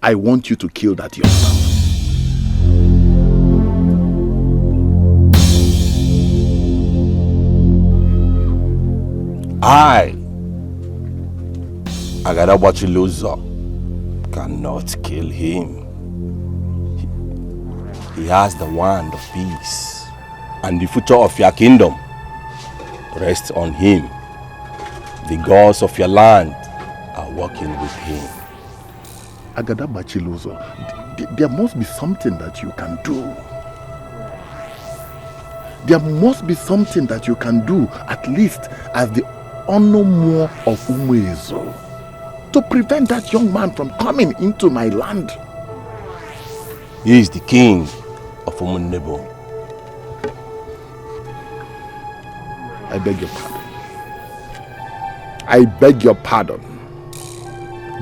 [SPEAKER 10] I want you to kill that young man.
[SPEAKER 17] I, Agadabachiluzo, cannot kill him. He has the wand of peace, and the future of your kingdom rests on him. The gods of your land are working with him.
[SPEAKER 10] Agadabachiluzo, there must be something that you can do. There must be something that you can do, at least as the Onomo of Ugezu, to prevent that young man from coming into my land.
[SPEAKER 17] He is the king of Umunebo.
[SPEAKER 10] I beg your pardon. I beg your pardon.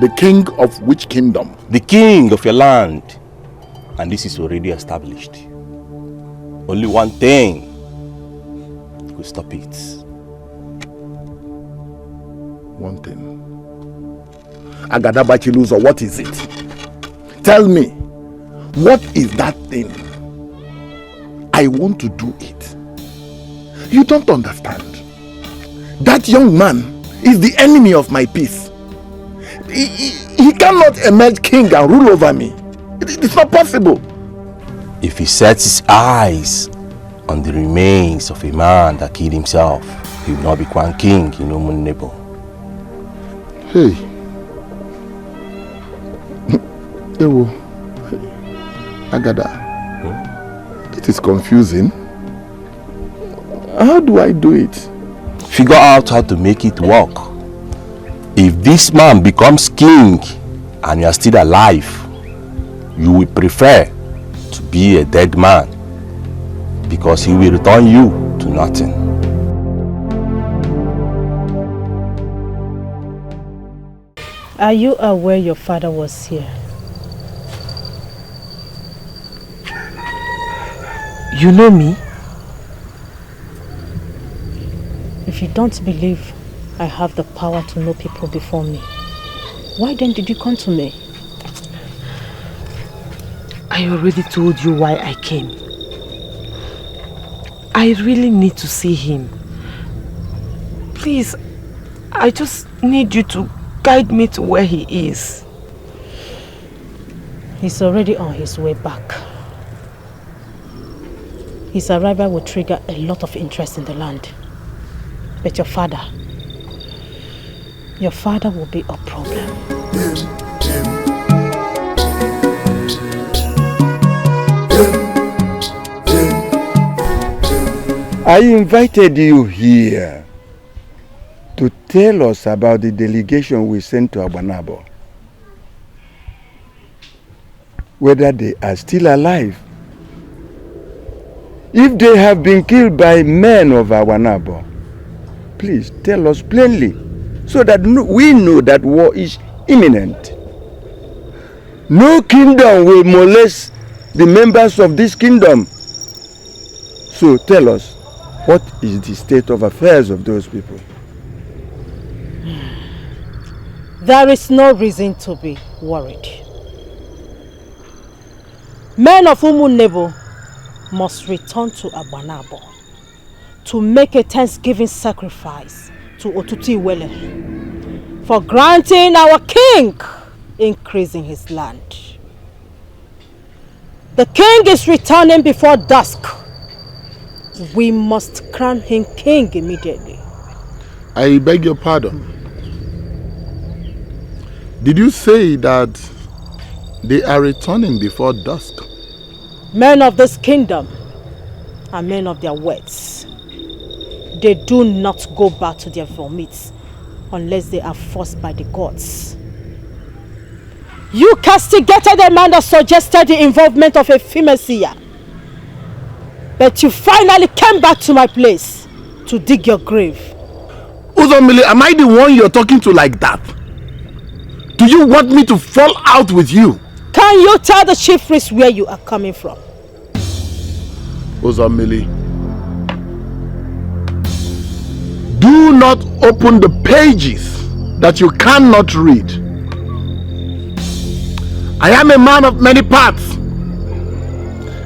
[SPEAKER 10] The king of which kingdom?
[SPEAKER 17] The king of your land. And this is already established. Only one thing could stop it.
[SPEAKER 10] One thing. Agadabachiluzo, what is it? Tell me, what is that thing? I want to do it. You don't understand. That young man is the enemy of my peace. He cannot emerge king and rule over me. It's not possible.
[SPEAKER 17] If he sets his eyes on the remains of a man that killed himself, he will not be crowned king in Umunebo.
[SPEAKER 10] Hey. Ewo. Agada. It is confusing. How do I do it?
[SPEAKER 17] Figure out how to make it work. If this man becomes king and you are still alive, you will prefer to be a dead man because he will return you to nothing.
[SPEAKER 9] Are you aware your father was here?
[SPEAKER 11] You know me?
[SPEAKER 9] If you don't believe I have the power to know people before me, why then did you come to me?
[SPEAKER 11] I already told you why I came. I really need to see him. Please, I just need you to guide me to where he is.
[SPEAKER 9] He's already on his way back. His arrival will trigger a lot of interest in the land. But your father will be a problem.
[SPEAKER 7] I invited you here to tell us about the delegation we sent to Abanabo. Whether they are still alive. If they have been killed by men of Abanabo, please tell us plainly so that we know that war is imminent. No kingdom will molest the members of this kingdom. So tell us, what is the state of affairs of those people?
[SPEAKER 9] There is no reason to be worried. Men of Umunebo must return to Abanabo to make a thanksgiving sacrifice to Otuti Wele for granting our king increase in his land. The king is returning before dusk. We must crown him king immediately.
[SPEAKER 10] I beg your pardon. Did you say that they are returning before dusk?
[SPEAKER 9] Men of this kingdom are men of their words. They do not go back to their vomits unless they are forced by the gods. You castigated a man that suggested the involvement of a female seer. But you finally came back to my place to dig your grave.
[SPEAKER 2] Uzomili, am I the one you're talking to like that? Do you want me to fall out with you?
[SPEAKER 9] Can you tell the chief priest where you are coming from?
[SPEAKER 2] Uzomili, do not open the pages that you cannot read. I am a man of many parts.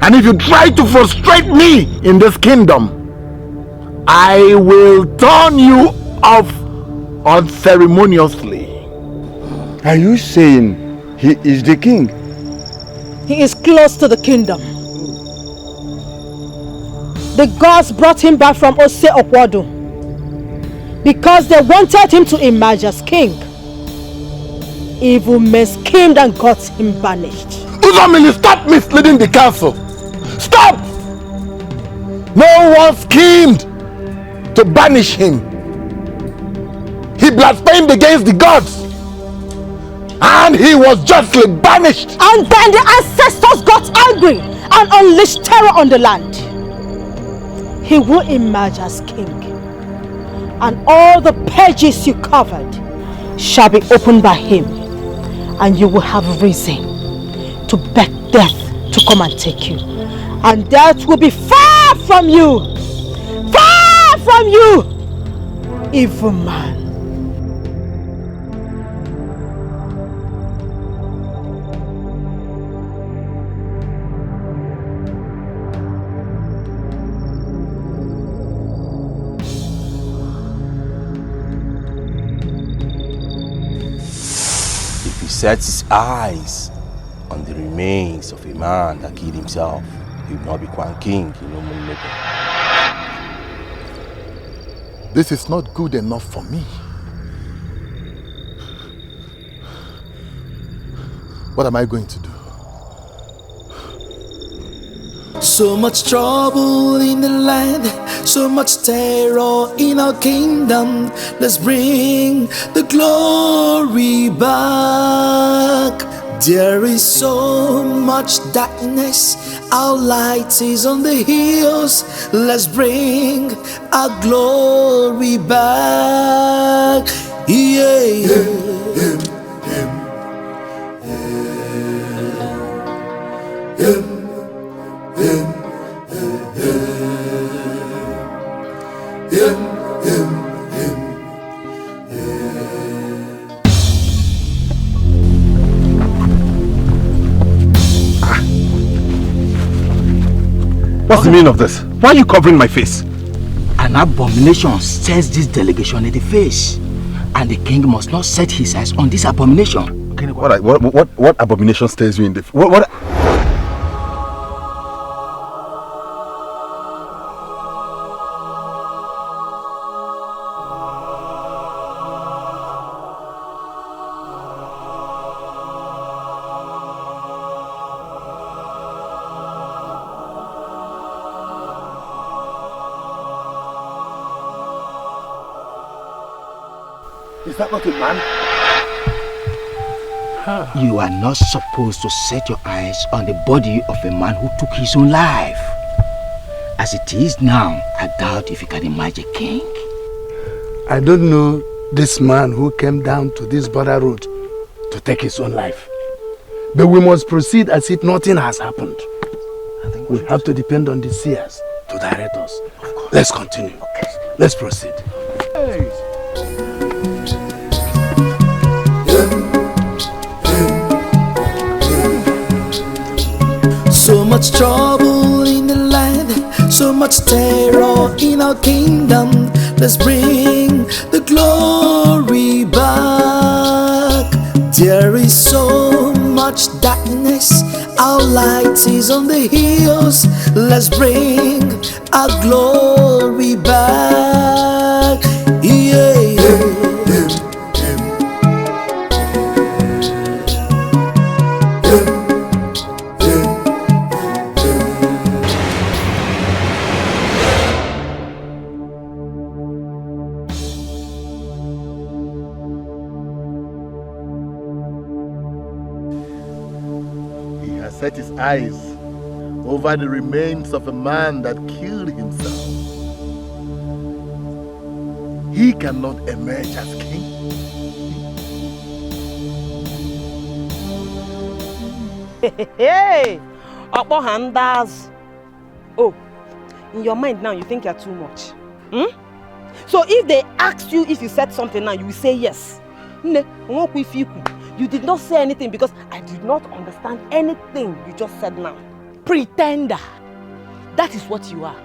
[SPEAKER 2] And if you try to frustrate me in this kingdom, I will turn you off unceremoniously.
[SPEAKER 7] Are you saying he is the king?
[SPEAKER 9] He is close to the kingdom. The gods brought him back from Ose Okwado because they wanted him to emerge as king. Evil men schemed and got him banished.
[SPEAKER 2] Uzomili, stop misleading the council! Stop! No one schemed to banish him. He blasphemed against the gods. And he was justly banished.
[SPEAKER 9] And then the ancestors got angry and unleashed terror on the land. He will emerge as king. And all the pages you covered shall be opened by him. And you will have reason to beg death to come and take you. And death will be far from you. Far from you, evil man.
[SPEAKER 17] If he sets his eyes on the remains of a man that killed himself, he will not be crowned king in Omunlebe.
[SPEAKER 2] This is not good enough for me. What am I going to do?
[SPEAKER 3] So much trouble in the land, so much terror in our kingdom. Let's bring the glory back. There is so much darkness, our light is on the hills. Let's bring our glory back. Yeah.
[SPEAKER 2] What's the meaning of this? Why are you covering my face?
[SPEAKER 6] An abomination stares this delegation in the face, and the king must not set his eyes on this abomination.
[SPEAKER 2] Okay, what abomination stares you in the face? What? Is that not a man?
[SPEAKER 6] You are not supposed to set your eyes on the body of a man who took his own life. As it is now, I doubt if you can imagine a king.
[SPEAKER 10] I don't know this man who came down to this border road to take his own life. But we must proceed as if nothing has happened. We have to depend on the seers to direct us. Let's continue. Okay. Let's proceed. Hey.
[SPEAKER 3] So much trouble in the land, so much terror in our kingdom. Let's bring the glory back. There is so much darkness, our light is on the hills. Let's bring our glory back. Yeah.
[SPEAKER 2] Set his eyes over the remains of a man that killed himself. He cannot emerge as king.
[SPEAKER 11] Hey, oh, in your mind now you think you're too much. So if they ask you if you said something now, you will say yes. You did not say anything because I did not understand anything you just said now.
[SPEAKER 16] Pretender. That is what you are.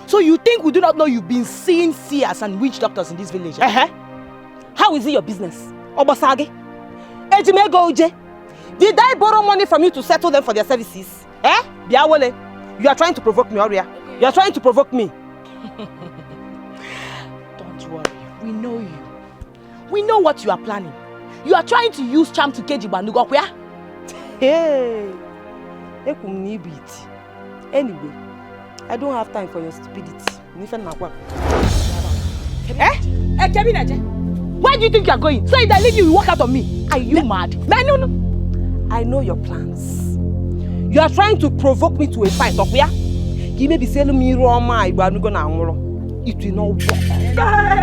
[SPEAKER 16] So you think we do not know you've been seeing seers and witch doctors in this village?
[SPEAKER 11] How is it your business? Obasage? Ejime, did I borrow money from you to settle them for their services? Biawole, you are trying to provoke me, Oria. You are trying to provoke me.
[SPEAKER 16] Don't worry, we know you. We know what you are planning. You are trying to use charm to keji Banugokwe.
[SPEAKER 11] Hey, anyway, I don't have time for your stupidity.
[SPEAKER 16] Where do you think you are going? So if I leave you, you walk out on me. Are you mad?
[SPEAKER 11] No. I know your plans. You are trying to provoke me to a fight, Okuya. You may be selling me Roma, but I'm gonna. It will not work.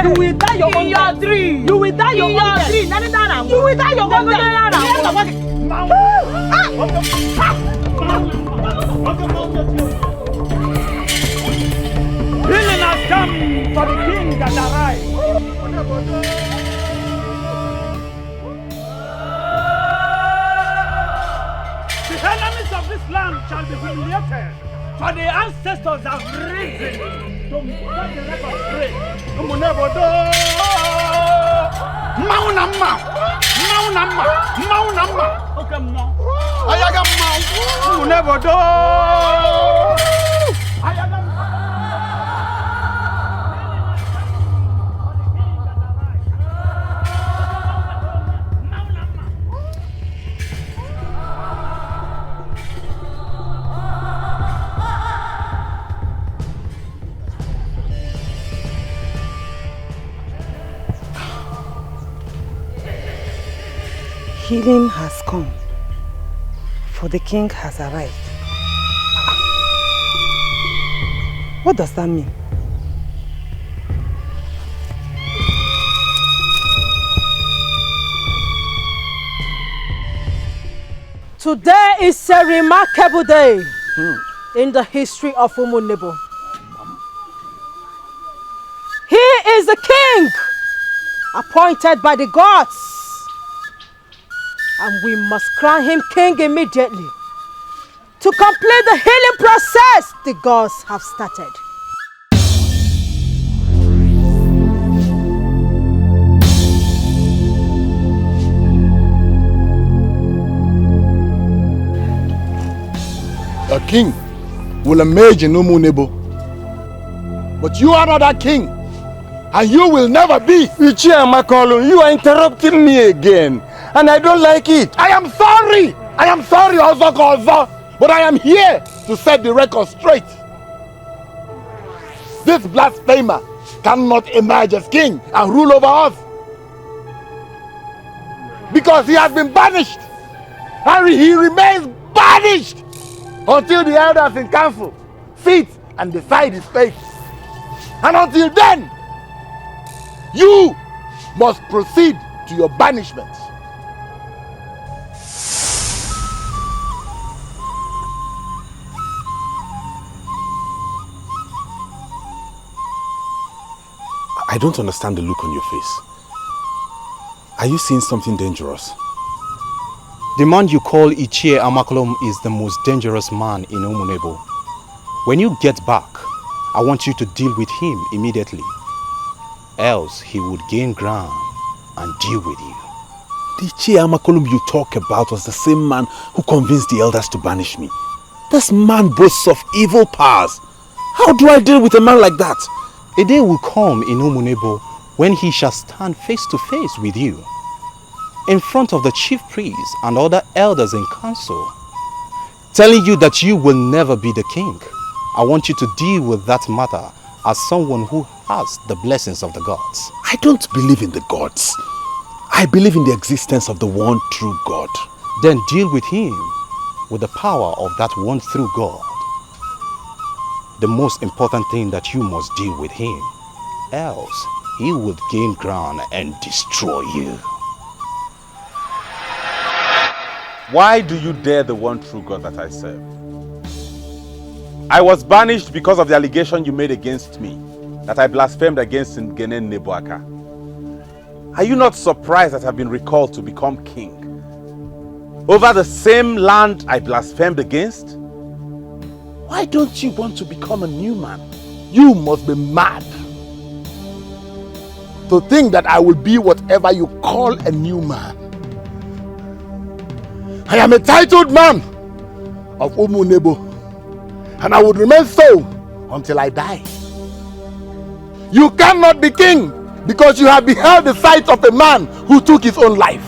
[SPEAKER 11] You will die your own death. You will die your own death. You will die your own death.
[SPEAKER 10] Healing has come for the king that arrived. The enemies of this land shall be humiliated, for the ancestors have risen to set the record straight.
[SPEAKER 11] Healing has come, for the king has arrived. What does that mean?
[SPEAKER 9] Today is a remarkable day in the history of Umunebo. He is the king appointed by the gods, and we must crown him king immediately to complete the healing process the gods have started.
[SPEAKER 2] A king will emerge in Umunebo. But you are not that king, and you will never be.
[SPEAKER 7] Ichiamakolum, you are interrupting me again, and I don't like it.
[SPEAKER 2] I am sorry. I am sorry, Ozo, but I am here to set the record straight. This blasphemer cannot emerge as king and rule over us, because he has been banished, and he remains banished until the elders in council sit and decide his fate. And until then, you must proceed to your banishment.
[SPEAKER 4] I don't understand the look on your face. Are you seeing something dangerous?
[SPEAKER 5] The man you call Ichie Amakolom is the most dangerous man in Umunebo. When you get back, I want you to deal with him immediately. Else he would gain ground and deal with you.
[SPEAKER 4] The Ichie Amakolom you talk about was the same man who convinced the elders to banish me. This man boasts of evil powers. How do I deal with a man like that?
[SPEAKER 5] A day will come in Umunebo when he shall stand face to face with you, in front of the chief priests and other elders in council, telling you that you will never be the king. I want you to deal with that matter as someone who has the blessings of the gods.
[SPEAKER 4] I don't believe in the gods. I believe in the existence of the one true God.
[SPEAKER 5] Then deal with him with the power of that one true God. The most important thing that you must deal with him, else he would gain ground and destroy you.
[SPEAKER 4] Why do you dare the one true God that I serve? I was banished because of the allegation you made against me, that I blasphemed against Ngene Nebuaka. Are you not surprised that I've been recalled to become king over the same land I blasphemed against? Why don't you want to become a new man?
[SPEAKER 2] You must be mad to think that I will be whatever you call a new man. I am a titled man of Umunebo, and I would remain so until I die. You cannot be king because you have beheld the sight of a man who took his own life.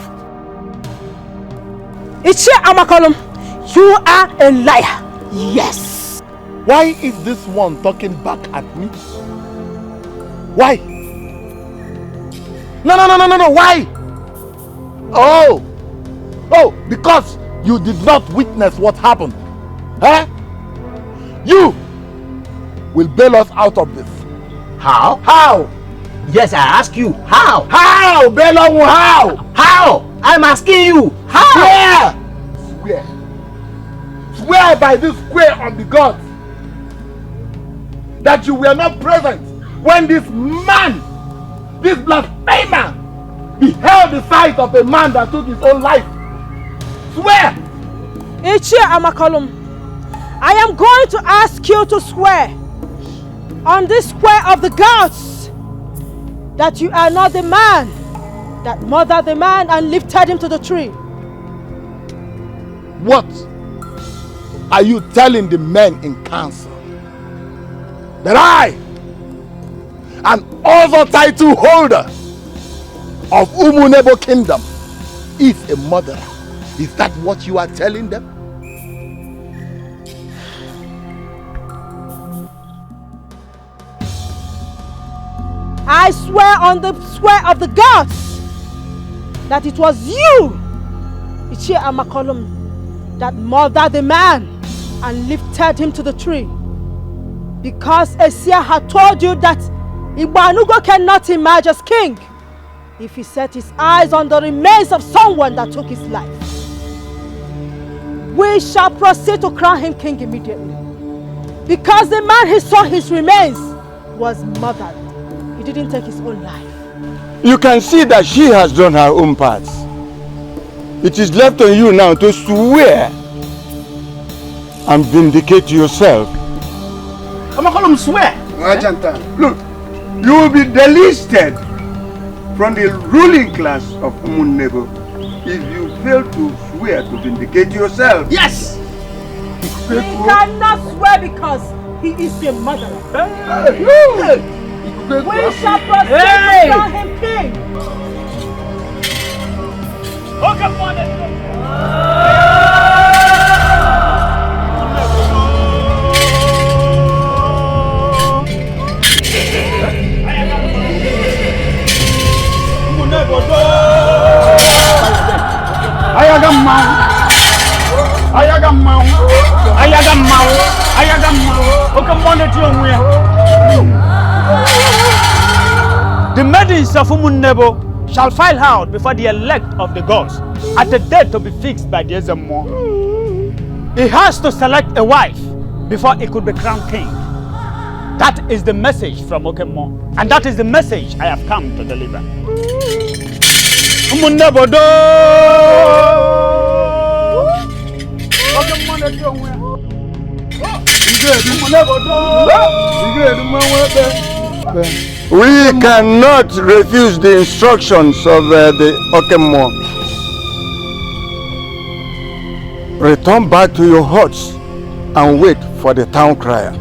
[SPEAKER 11] Ichie Amakolum, you are a liar. Yes.
[SPEAKER 2] Why is this one talking back at me? Why? No, why? Oh, because you did not witness what happened. Huh? You will bail us out of this.
[SPEAKER 6] How?
[SPEAKER 2] How?
[SPEAKER 6] Yes, I ask you, how?
[SPEAKER 2] How? Bail us, how?
[SPEAKER 6] How? I'm asking you, how?
[SPEAKER 2] Swear by this square on the gods that you were not present when this man, this blasphemer, beheld the sight of a man that took his own life. Swear!
[SPEAKER 11] Ichie Amakolum, I am going to ask you to swear on this square of the gods that you are not the man that murdered the man and lifted him to the tree.
[SPEAKER 2] What are you telling the men in council? That I, an other title holder of Umunebo Kingdom, is a murderer? Is that what you are telling them?
[SPEAKER 11] I swear on the swear of the gods that it was you, Ichie Amakolum, that murdered the man and lifted him to the tree. Because a seer had told you that Igbanugo cannot emerge as king if he set his eyes on the remains of someone that took his life. We shall proceed to crown him king immediately. Because the man who saw his remains was murdered. He didn't take his own life.
[SPEAKER 7] You can see that she has done her own part. It is left on you now to swear and vindicate yourself.
[SPEAKER 8] Amakolum, swear.
[SPEAKER 7] Look, you will be delisted from the ruling class of Umunebo if you fail to swear to vindicate yourself.
[SPEAKER 8] Yes!
[SPEAKER 11] He cannot swear because he is a murderer. We shall proceed to crown him king.
[SPEAKER 18] The maidens of Umunebo shall file out before the elect of the gods at a date to be fixed by the Ezemo. He has to select a wife before he could be crowned king. That is the message from Okemo, and that is the message I have come to deliver. Umunebo do!
[SPEAKER 7] We cannot refuse the instructions of the Okemo. Return back to your huts and wait for the town crier.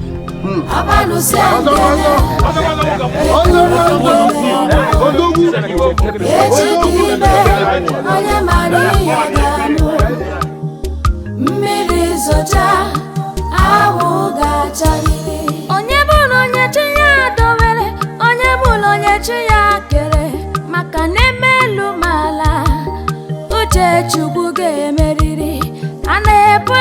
[SPEAKER 13] Onye bụrụ onye chi ya dowere, onye bụrụ onye chi ya kere, maka na-eme elu ma ala, uche Chukwu ga-emeriri. A na-ebu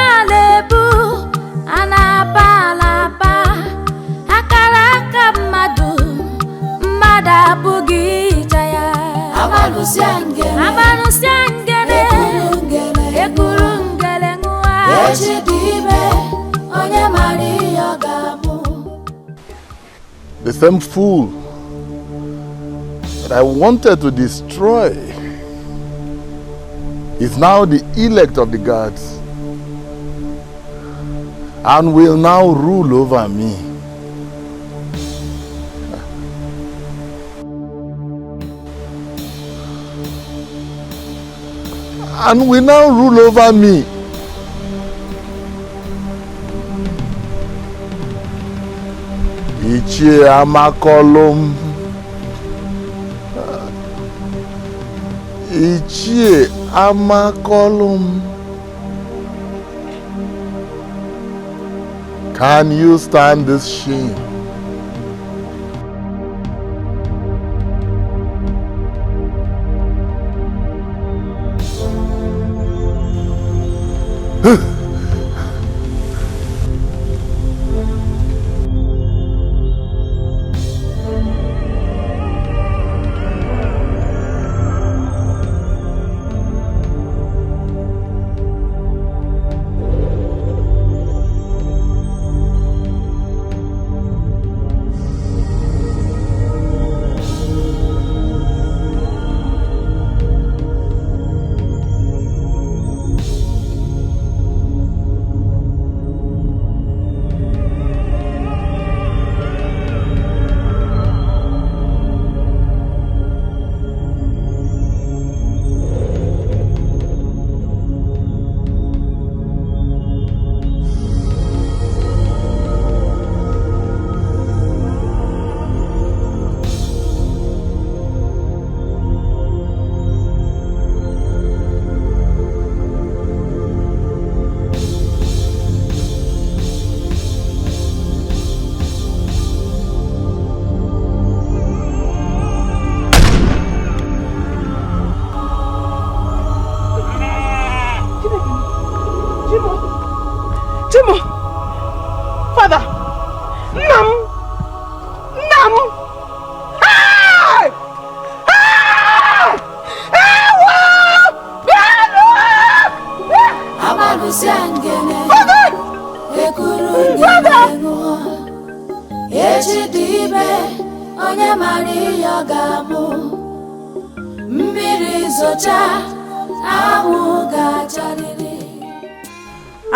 [SPEAKER 2] The same fool that I wanted to destroy is now the elect of the gods and will now rule over me. And will now rule over me. Ichie Amakolum. Ichie Amakolum. Can you stand this shame?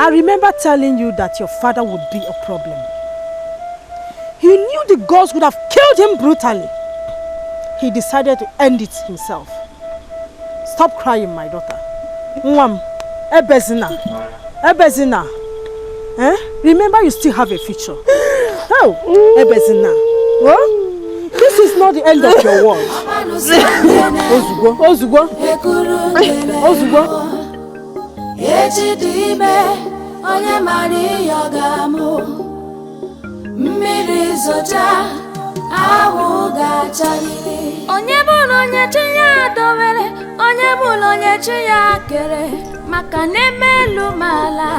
[SPEAKER 16] I remember telling you that your father would be a problem. He knew the gods would have killed him brutally. He decided to end it himself. Stop crying, my daughter. Mwam, Ebezina. Ebezina. Eh? Remember, you still have a future. Oh, Ebezina. What? This is not the end of your world. Ozugo. Ozugo. Ozugo. Onye mari yogamu mmiri zocha awu gachariri onye bụrụ onye chi ya dowere onye bụrụ onye chi ya kere maka na-emelu mala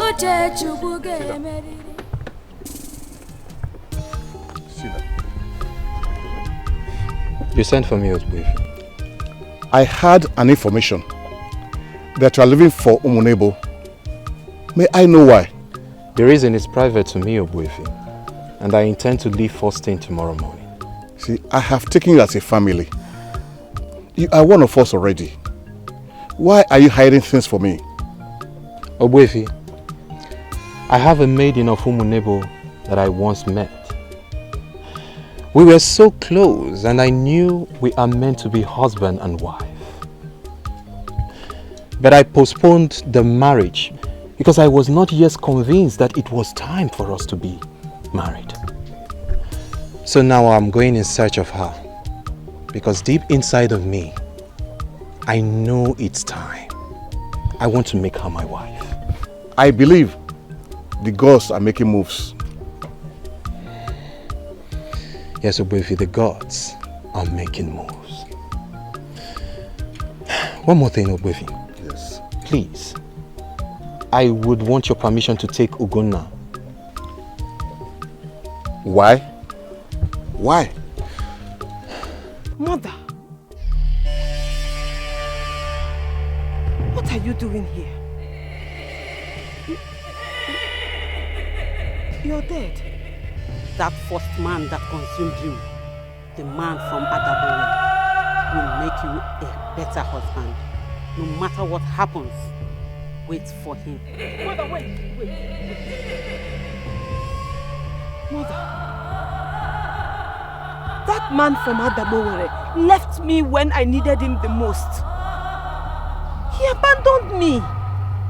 [SPEAKER 16] uche Chukwu ga-emeriri.
[SPEAKER 5] You sent for me, Otubefi.
[SPEAKER 1] I had an information that you are leaving for Umunebo. May I know why?
[SPEAKER 5] The reason is private to me, Obuefi, and I intend to leave first thing tomorrow morning.
[SPEAKER 1] See, I have taken you as a family. You are one of us already. Why are you hiding things from me?
[SPEAKER 5] Obuefi, I have a maiden of Umunebo that I once met. We were so close and I knew we are meant to be husband and wife. But I postponed the marriage because I was not yet convinced that it was time for us to be married. So now I'm going in search of her because deep inside of me, I know it's time. I want to make her my wife.
[SPEAKER 1] I believe the gods are making moves.
[SPEAKER 5] Yes, Obuefi, the gods are making moves. One more thing, Obuefi.
[SPEAKER 1] Yes.
[SPEAKER 5] Please, I would want your permission to take Ugonna.
[SPEAKER 1] Why? Why?
[SPEAKER 11] Mother, what are you doing here? You're dead.
[SPEAKER 19] That first man that consumed you, the man from Adabowe, will make you a better husband. No matter what happens, wait for him.
[SPEAKER 11] Mother, wait. Mother. That man from Adabowe left me when I needed him the most. He abandoned me.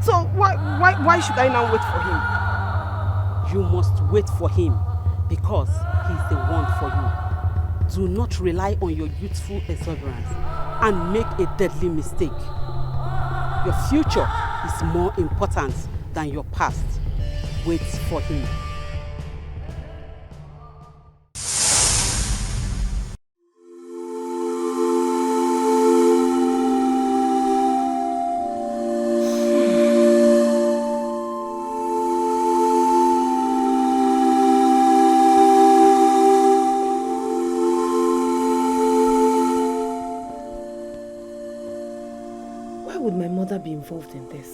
[SPEAKER 11] So why should I now wait for him?
[SPEAKER 19] You must wait for him because he's the one for you. Do not rely on your youthful exuberance and make a deadly mistake. Your future is more important than your past. Wait for him.
[SPEAKER 11] Be involved in this.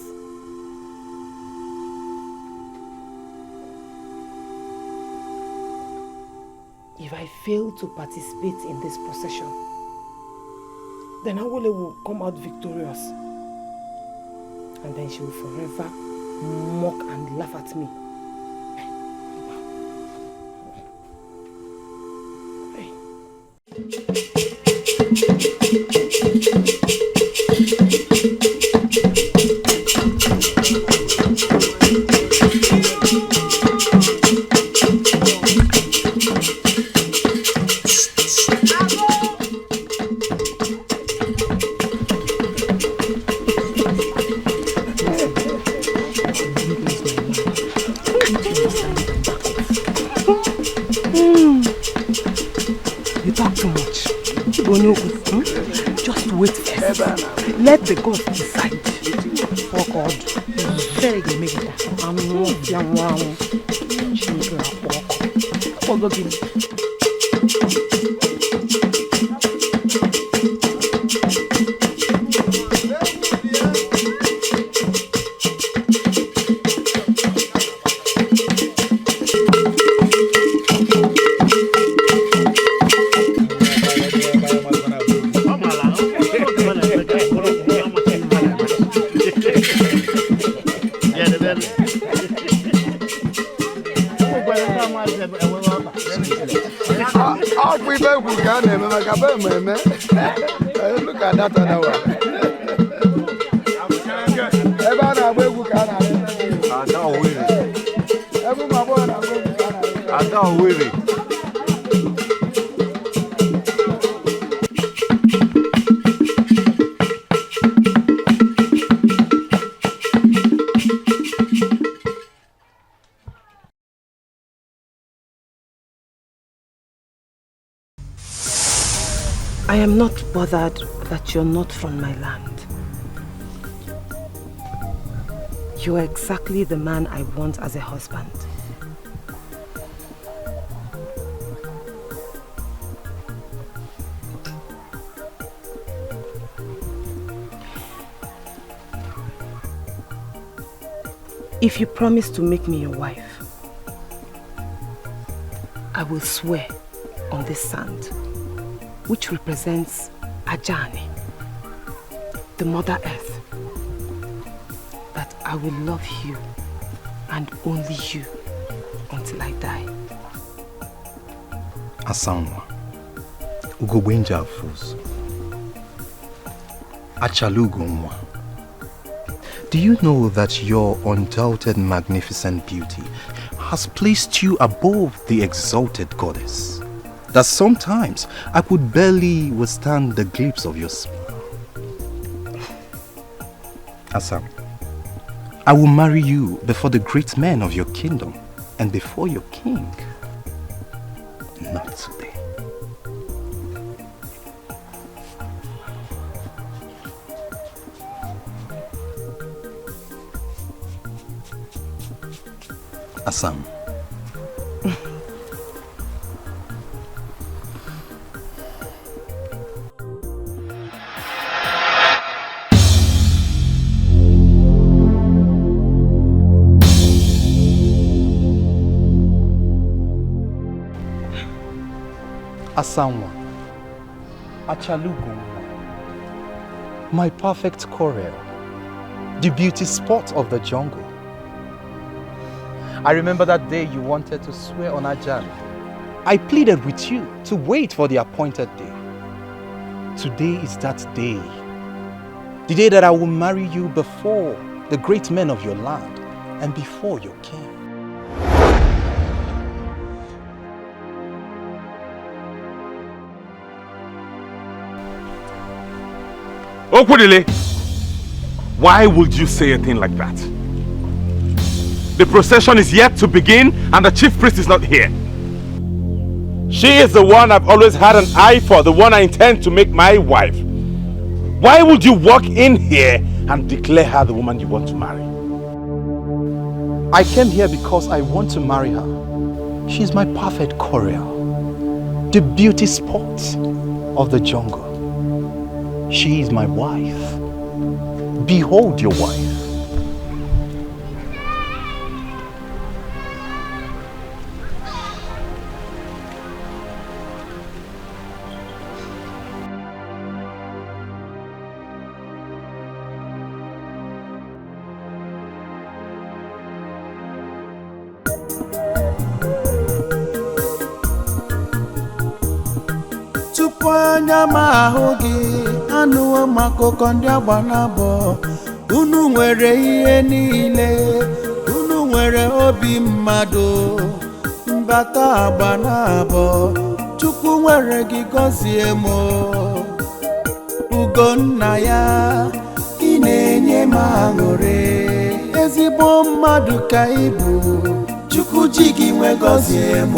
[SPEAKER 11] If I fail to participate in this procession, then Awole will come out victorious, and then she will forever mock and laugh at me. Let the gods decide. Oh God. Very good, make it. I'm not young.
[SPEAKER 7] Look at that other one.
[SPEAKER 11] I am not bothered that you're not from my land. You are exactly the man I want as a husband. If you promise to make me your wife, I will swear on this sand, which represents Ajani, the Mother Earth, that I will love you and only you until I die.
[SPEAKER 5] Asanwa, Ugogwenja Fus, Achalugumwa. Do you know that your undoubted magnificent beauty has placed you above the exalted goddess? That sometimes I could barely withstand the glimpse of your smile. Asam, I will marry you before the great men of your kingdom and before your king. Not today. Asam. Asanwa, Achalugo, my perfect coral, the beauty spot of the jungle. I remember that day you wanted to swear on Ajahn. I pleaded with you to wait for the appointed day. Today is that day. The day that I will marry you before the great men of your land and before your king.
[SPEAKER 4] Okwudili, why would you say a thing like that? The procession is yet to begin and the chief priest is not here. She is the one I've always had an eye for, the one I intend to make my wife. Why would you walk in here and declare her the woman you want to marry?
[SPEAKER 5] I came here because I want to marry her. She's my perfect coral, the beauty spot of the jungle. She is my wife. Behold your wife.
[SPEAKER 3] Anya ma ahụ gị anụwo m akụkọ ndị agba n'abọ unu nwere ihe niile unu nwere obi mmadụ mbata agba n'abọ Chukwu nwere gị gọzie m Ugonna ya ị na-enye m aṅụrị ezigbo mmadụ ka ị bụ Chukwu ji gị nwe gọzie m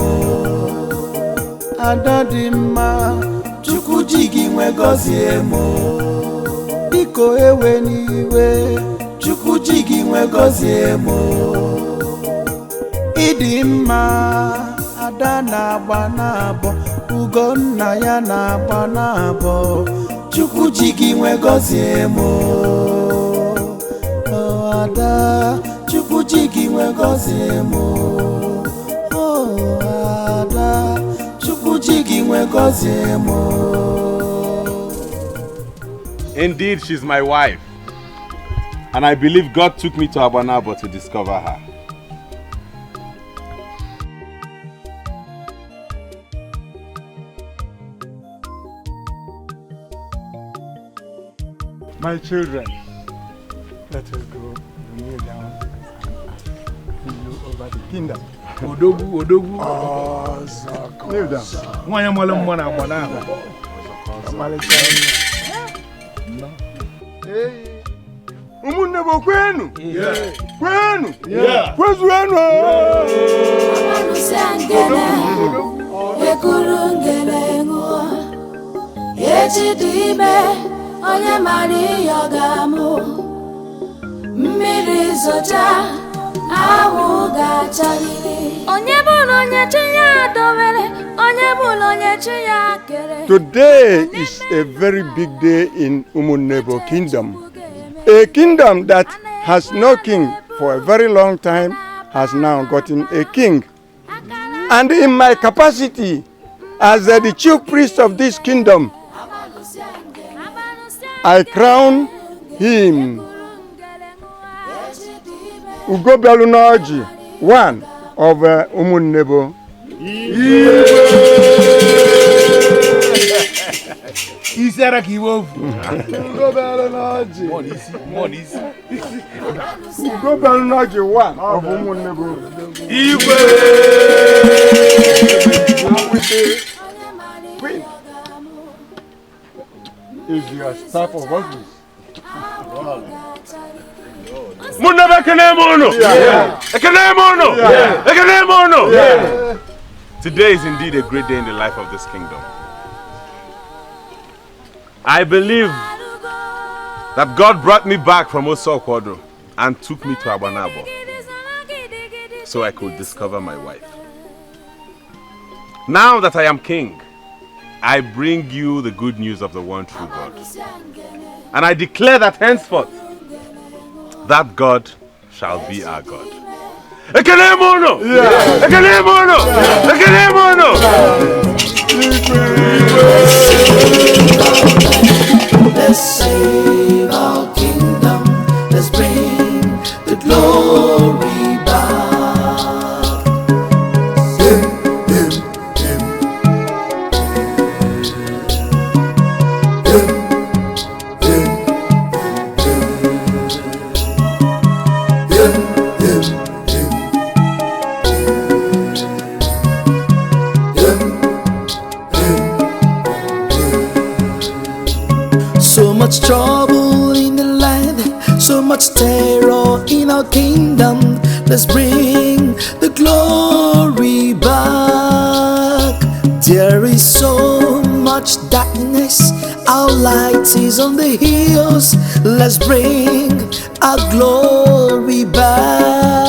[SPEAKER 3] ada dị mma Chukwu ji gị nwe gọzie m biko ewe n'iwe Chukwu ji gị nwe gọzie m ịdị mma ada na-agba n'abọ Ugonna ya na-agba n'abọ Chukwu ji gị nwe gọzie m ada Chukwu ji gị nwe gọzie m ada
[SPEAKER 4] Indeed, she's my wife. And I believe God took me to Abanabo to discover her.
[SPEAKER 7] My children, let us go kneel down and you over the kingdom.
[SPEAKER 10] Odogu.
[SPEAKER 7] Kneel down.
[SPEAKER 10] Mwanya mwala mwana mwana.
[SPEAKER 7] Umunne bo kwenu? Kwenu? Kwezu enu?
[SPEAKER 13] Ekurungele ngua Echidime Onye mari yogamu Mmiri zocha Awu gachariri Onye bulu onye chiya dowele Onye bulu onye chiya kere.
[SPEAKER 7] Today is a very big day in Umunnebo Kingdom. A kingdom that has no king for a very long time has now gotten a king. And in my capacity as the chief priest of this kingdom, I crown him Ugobelunoji, one of Umunnebo.
[SPEAKER 10] Isara kiwovu.
[SPEAKER 7] Ugobelunoji. Ugobelunoji, one of Umunnebo.
[SPEAKER 10] Igwe.
[SPEAKER 7] Queen is your staff of office.
[SPEAKER 4] Today is indeed a great day in the life of this kingdom. I believe that God brought me back from Osokwodo and took me to Abanabo so I could discover my wife. Now that I am king, I bring you the good news of the one true God. And I declare that henceforth, that God shall be our God. Ekenemono! Ekenemono! Ekenemono!
[SPEAKER 3] Let's save our kingdom. Let's bring the glory back. Him, him, him. Him, him, him. Him, so much trouble in the land, so much terror in our kingdom. Let's bring the glory back. There is so much darkness, our light is on the hills. Let's bring our glory back.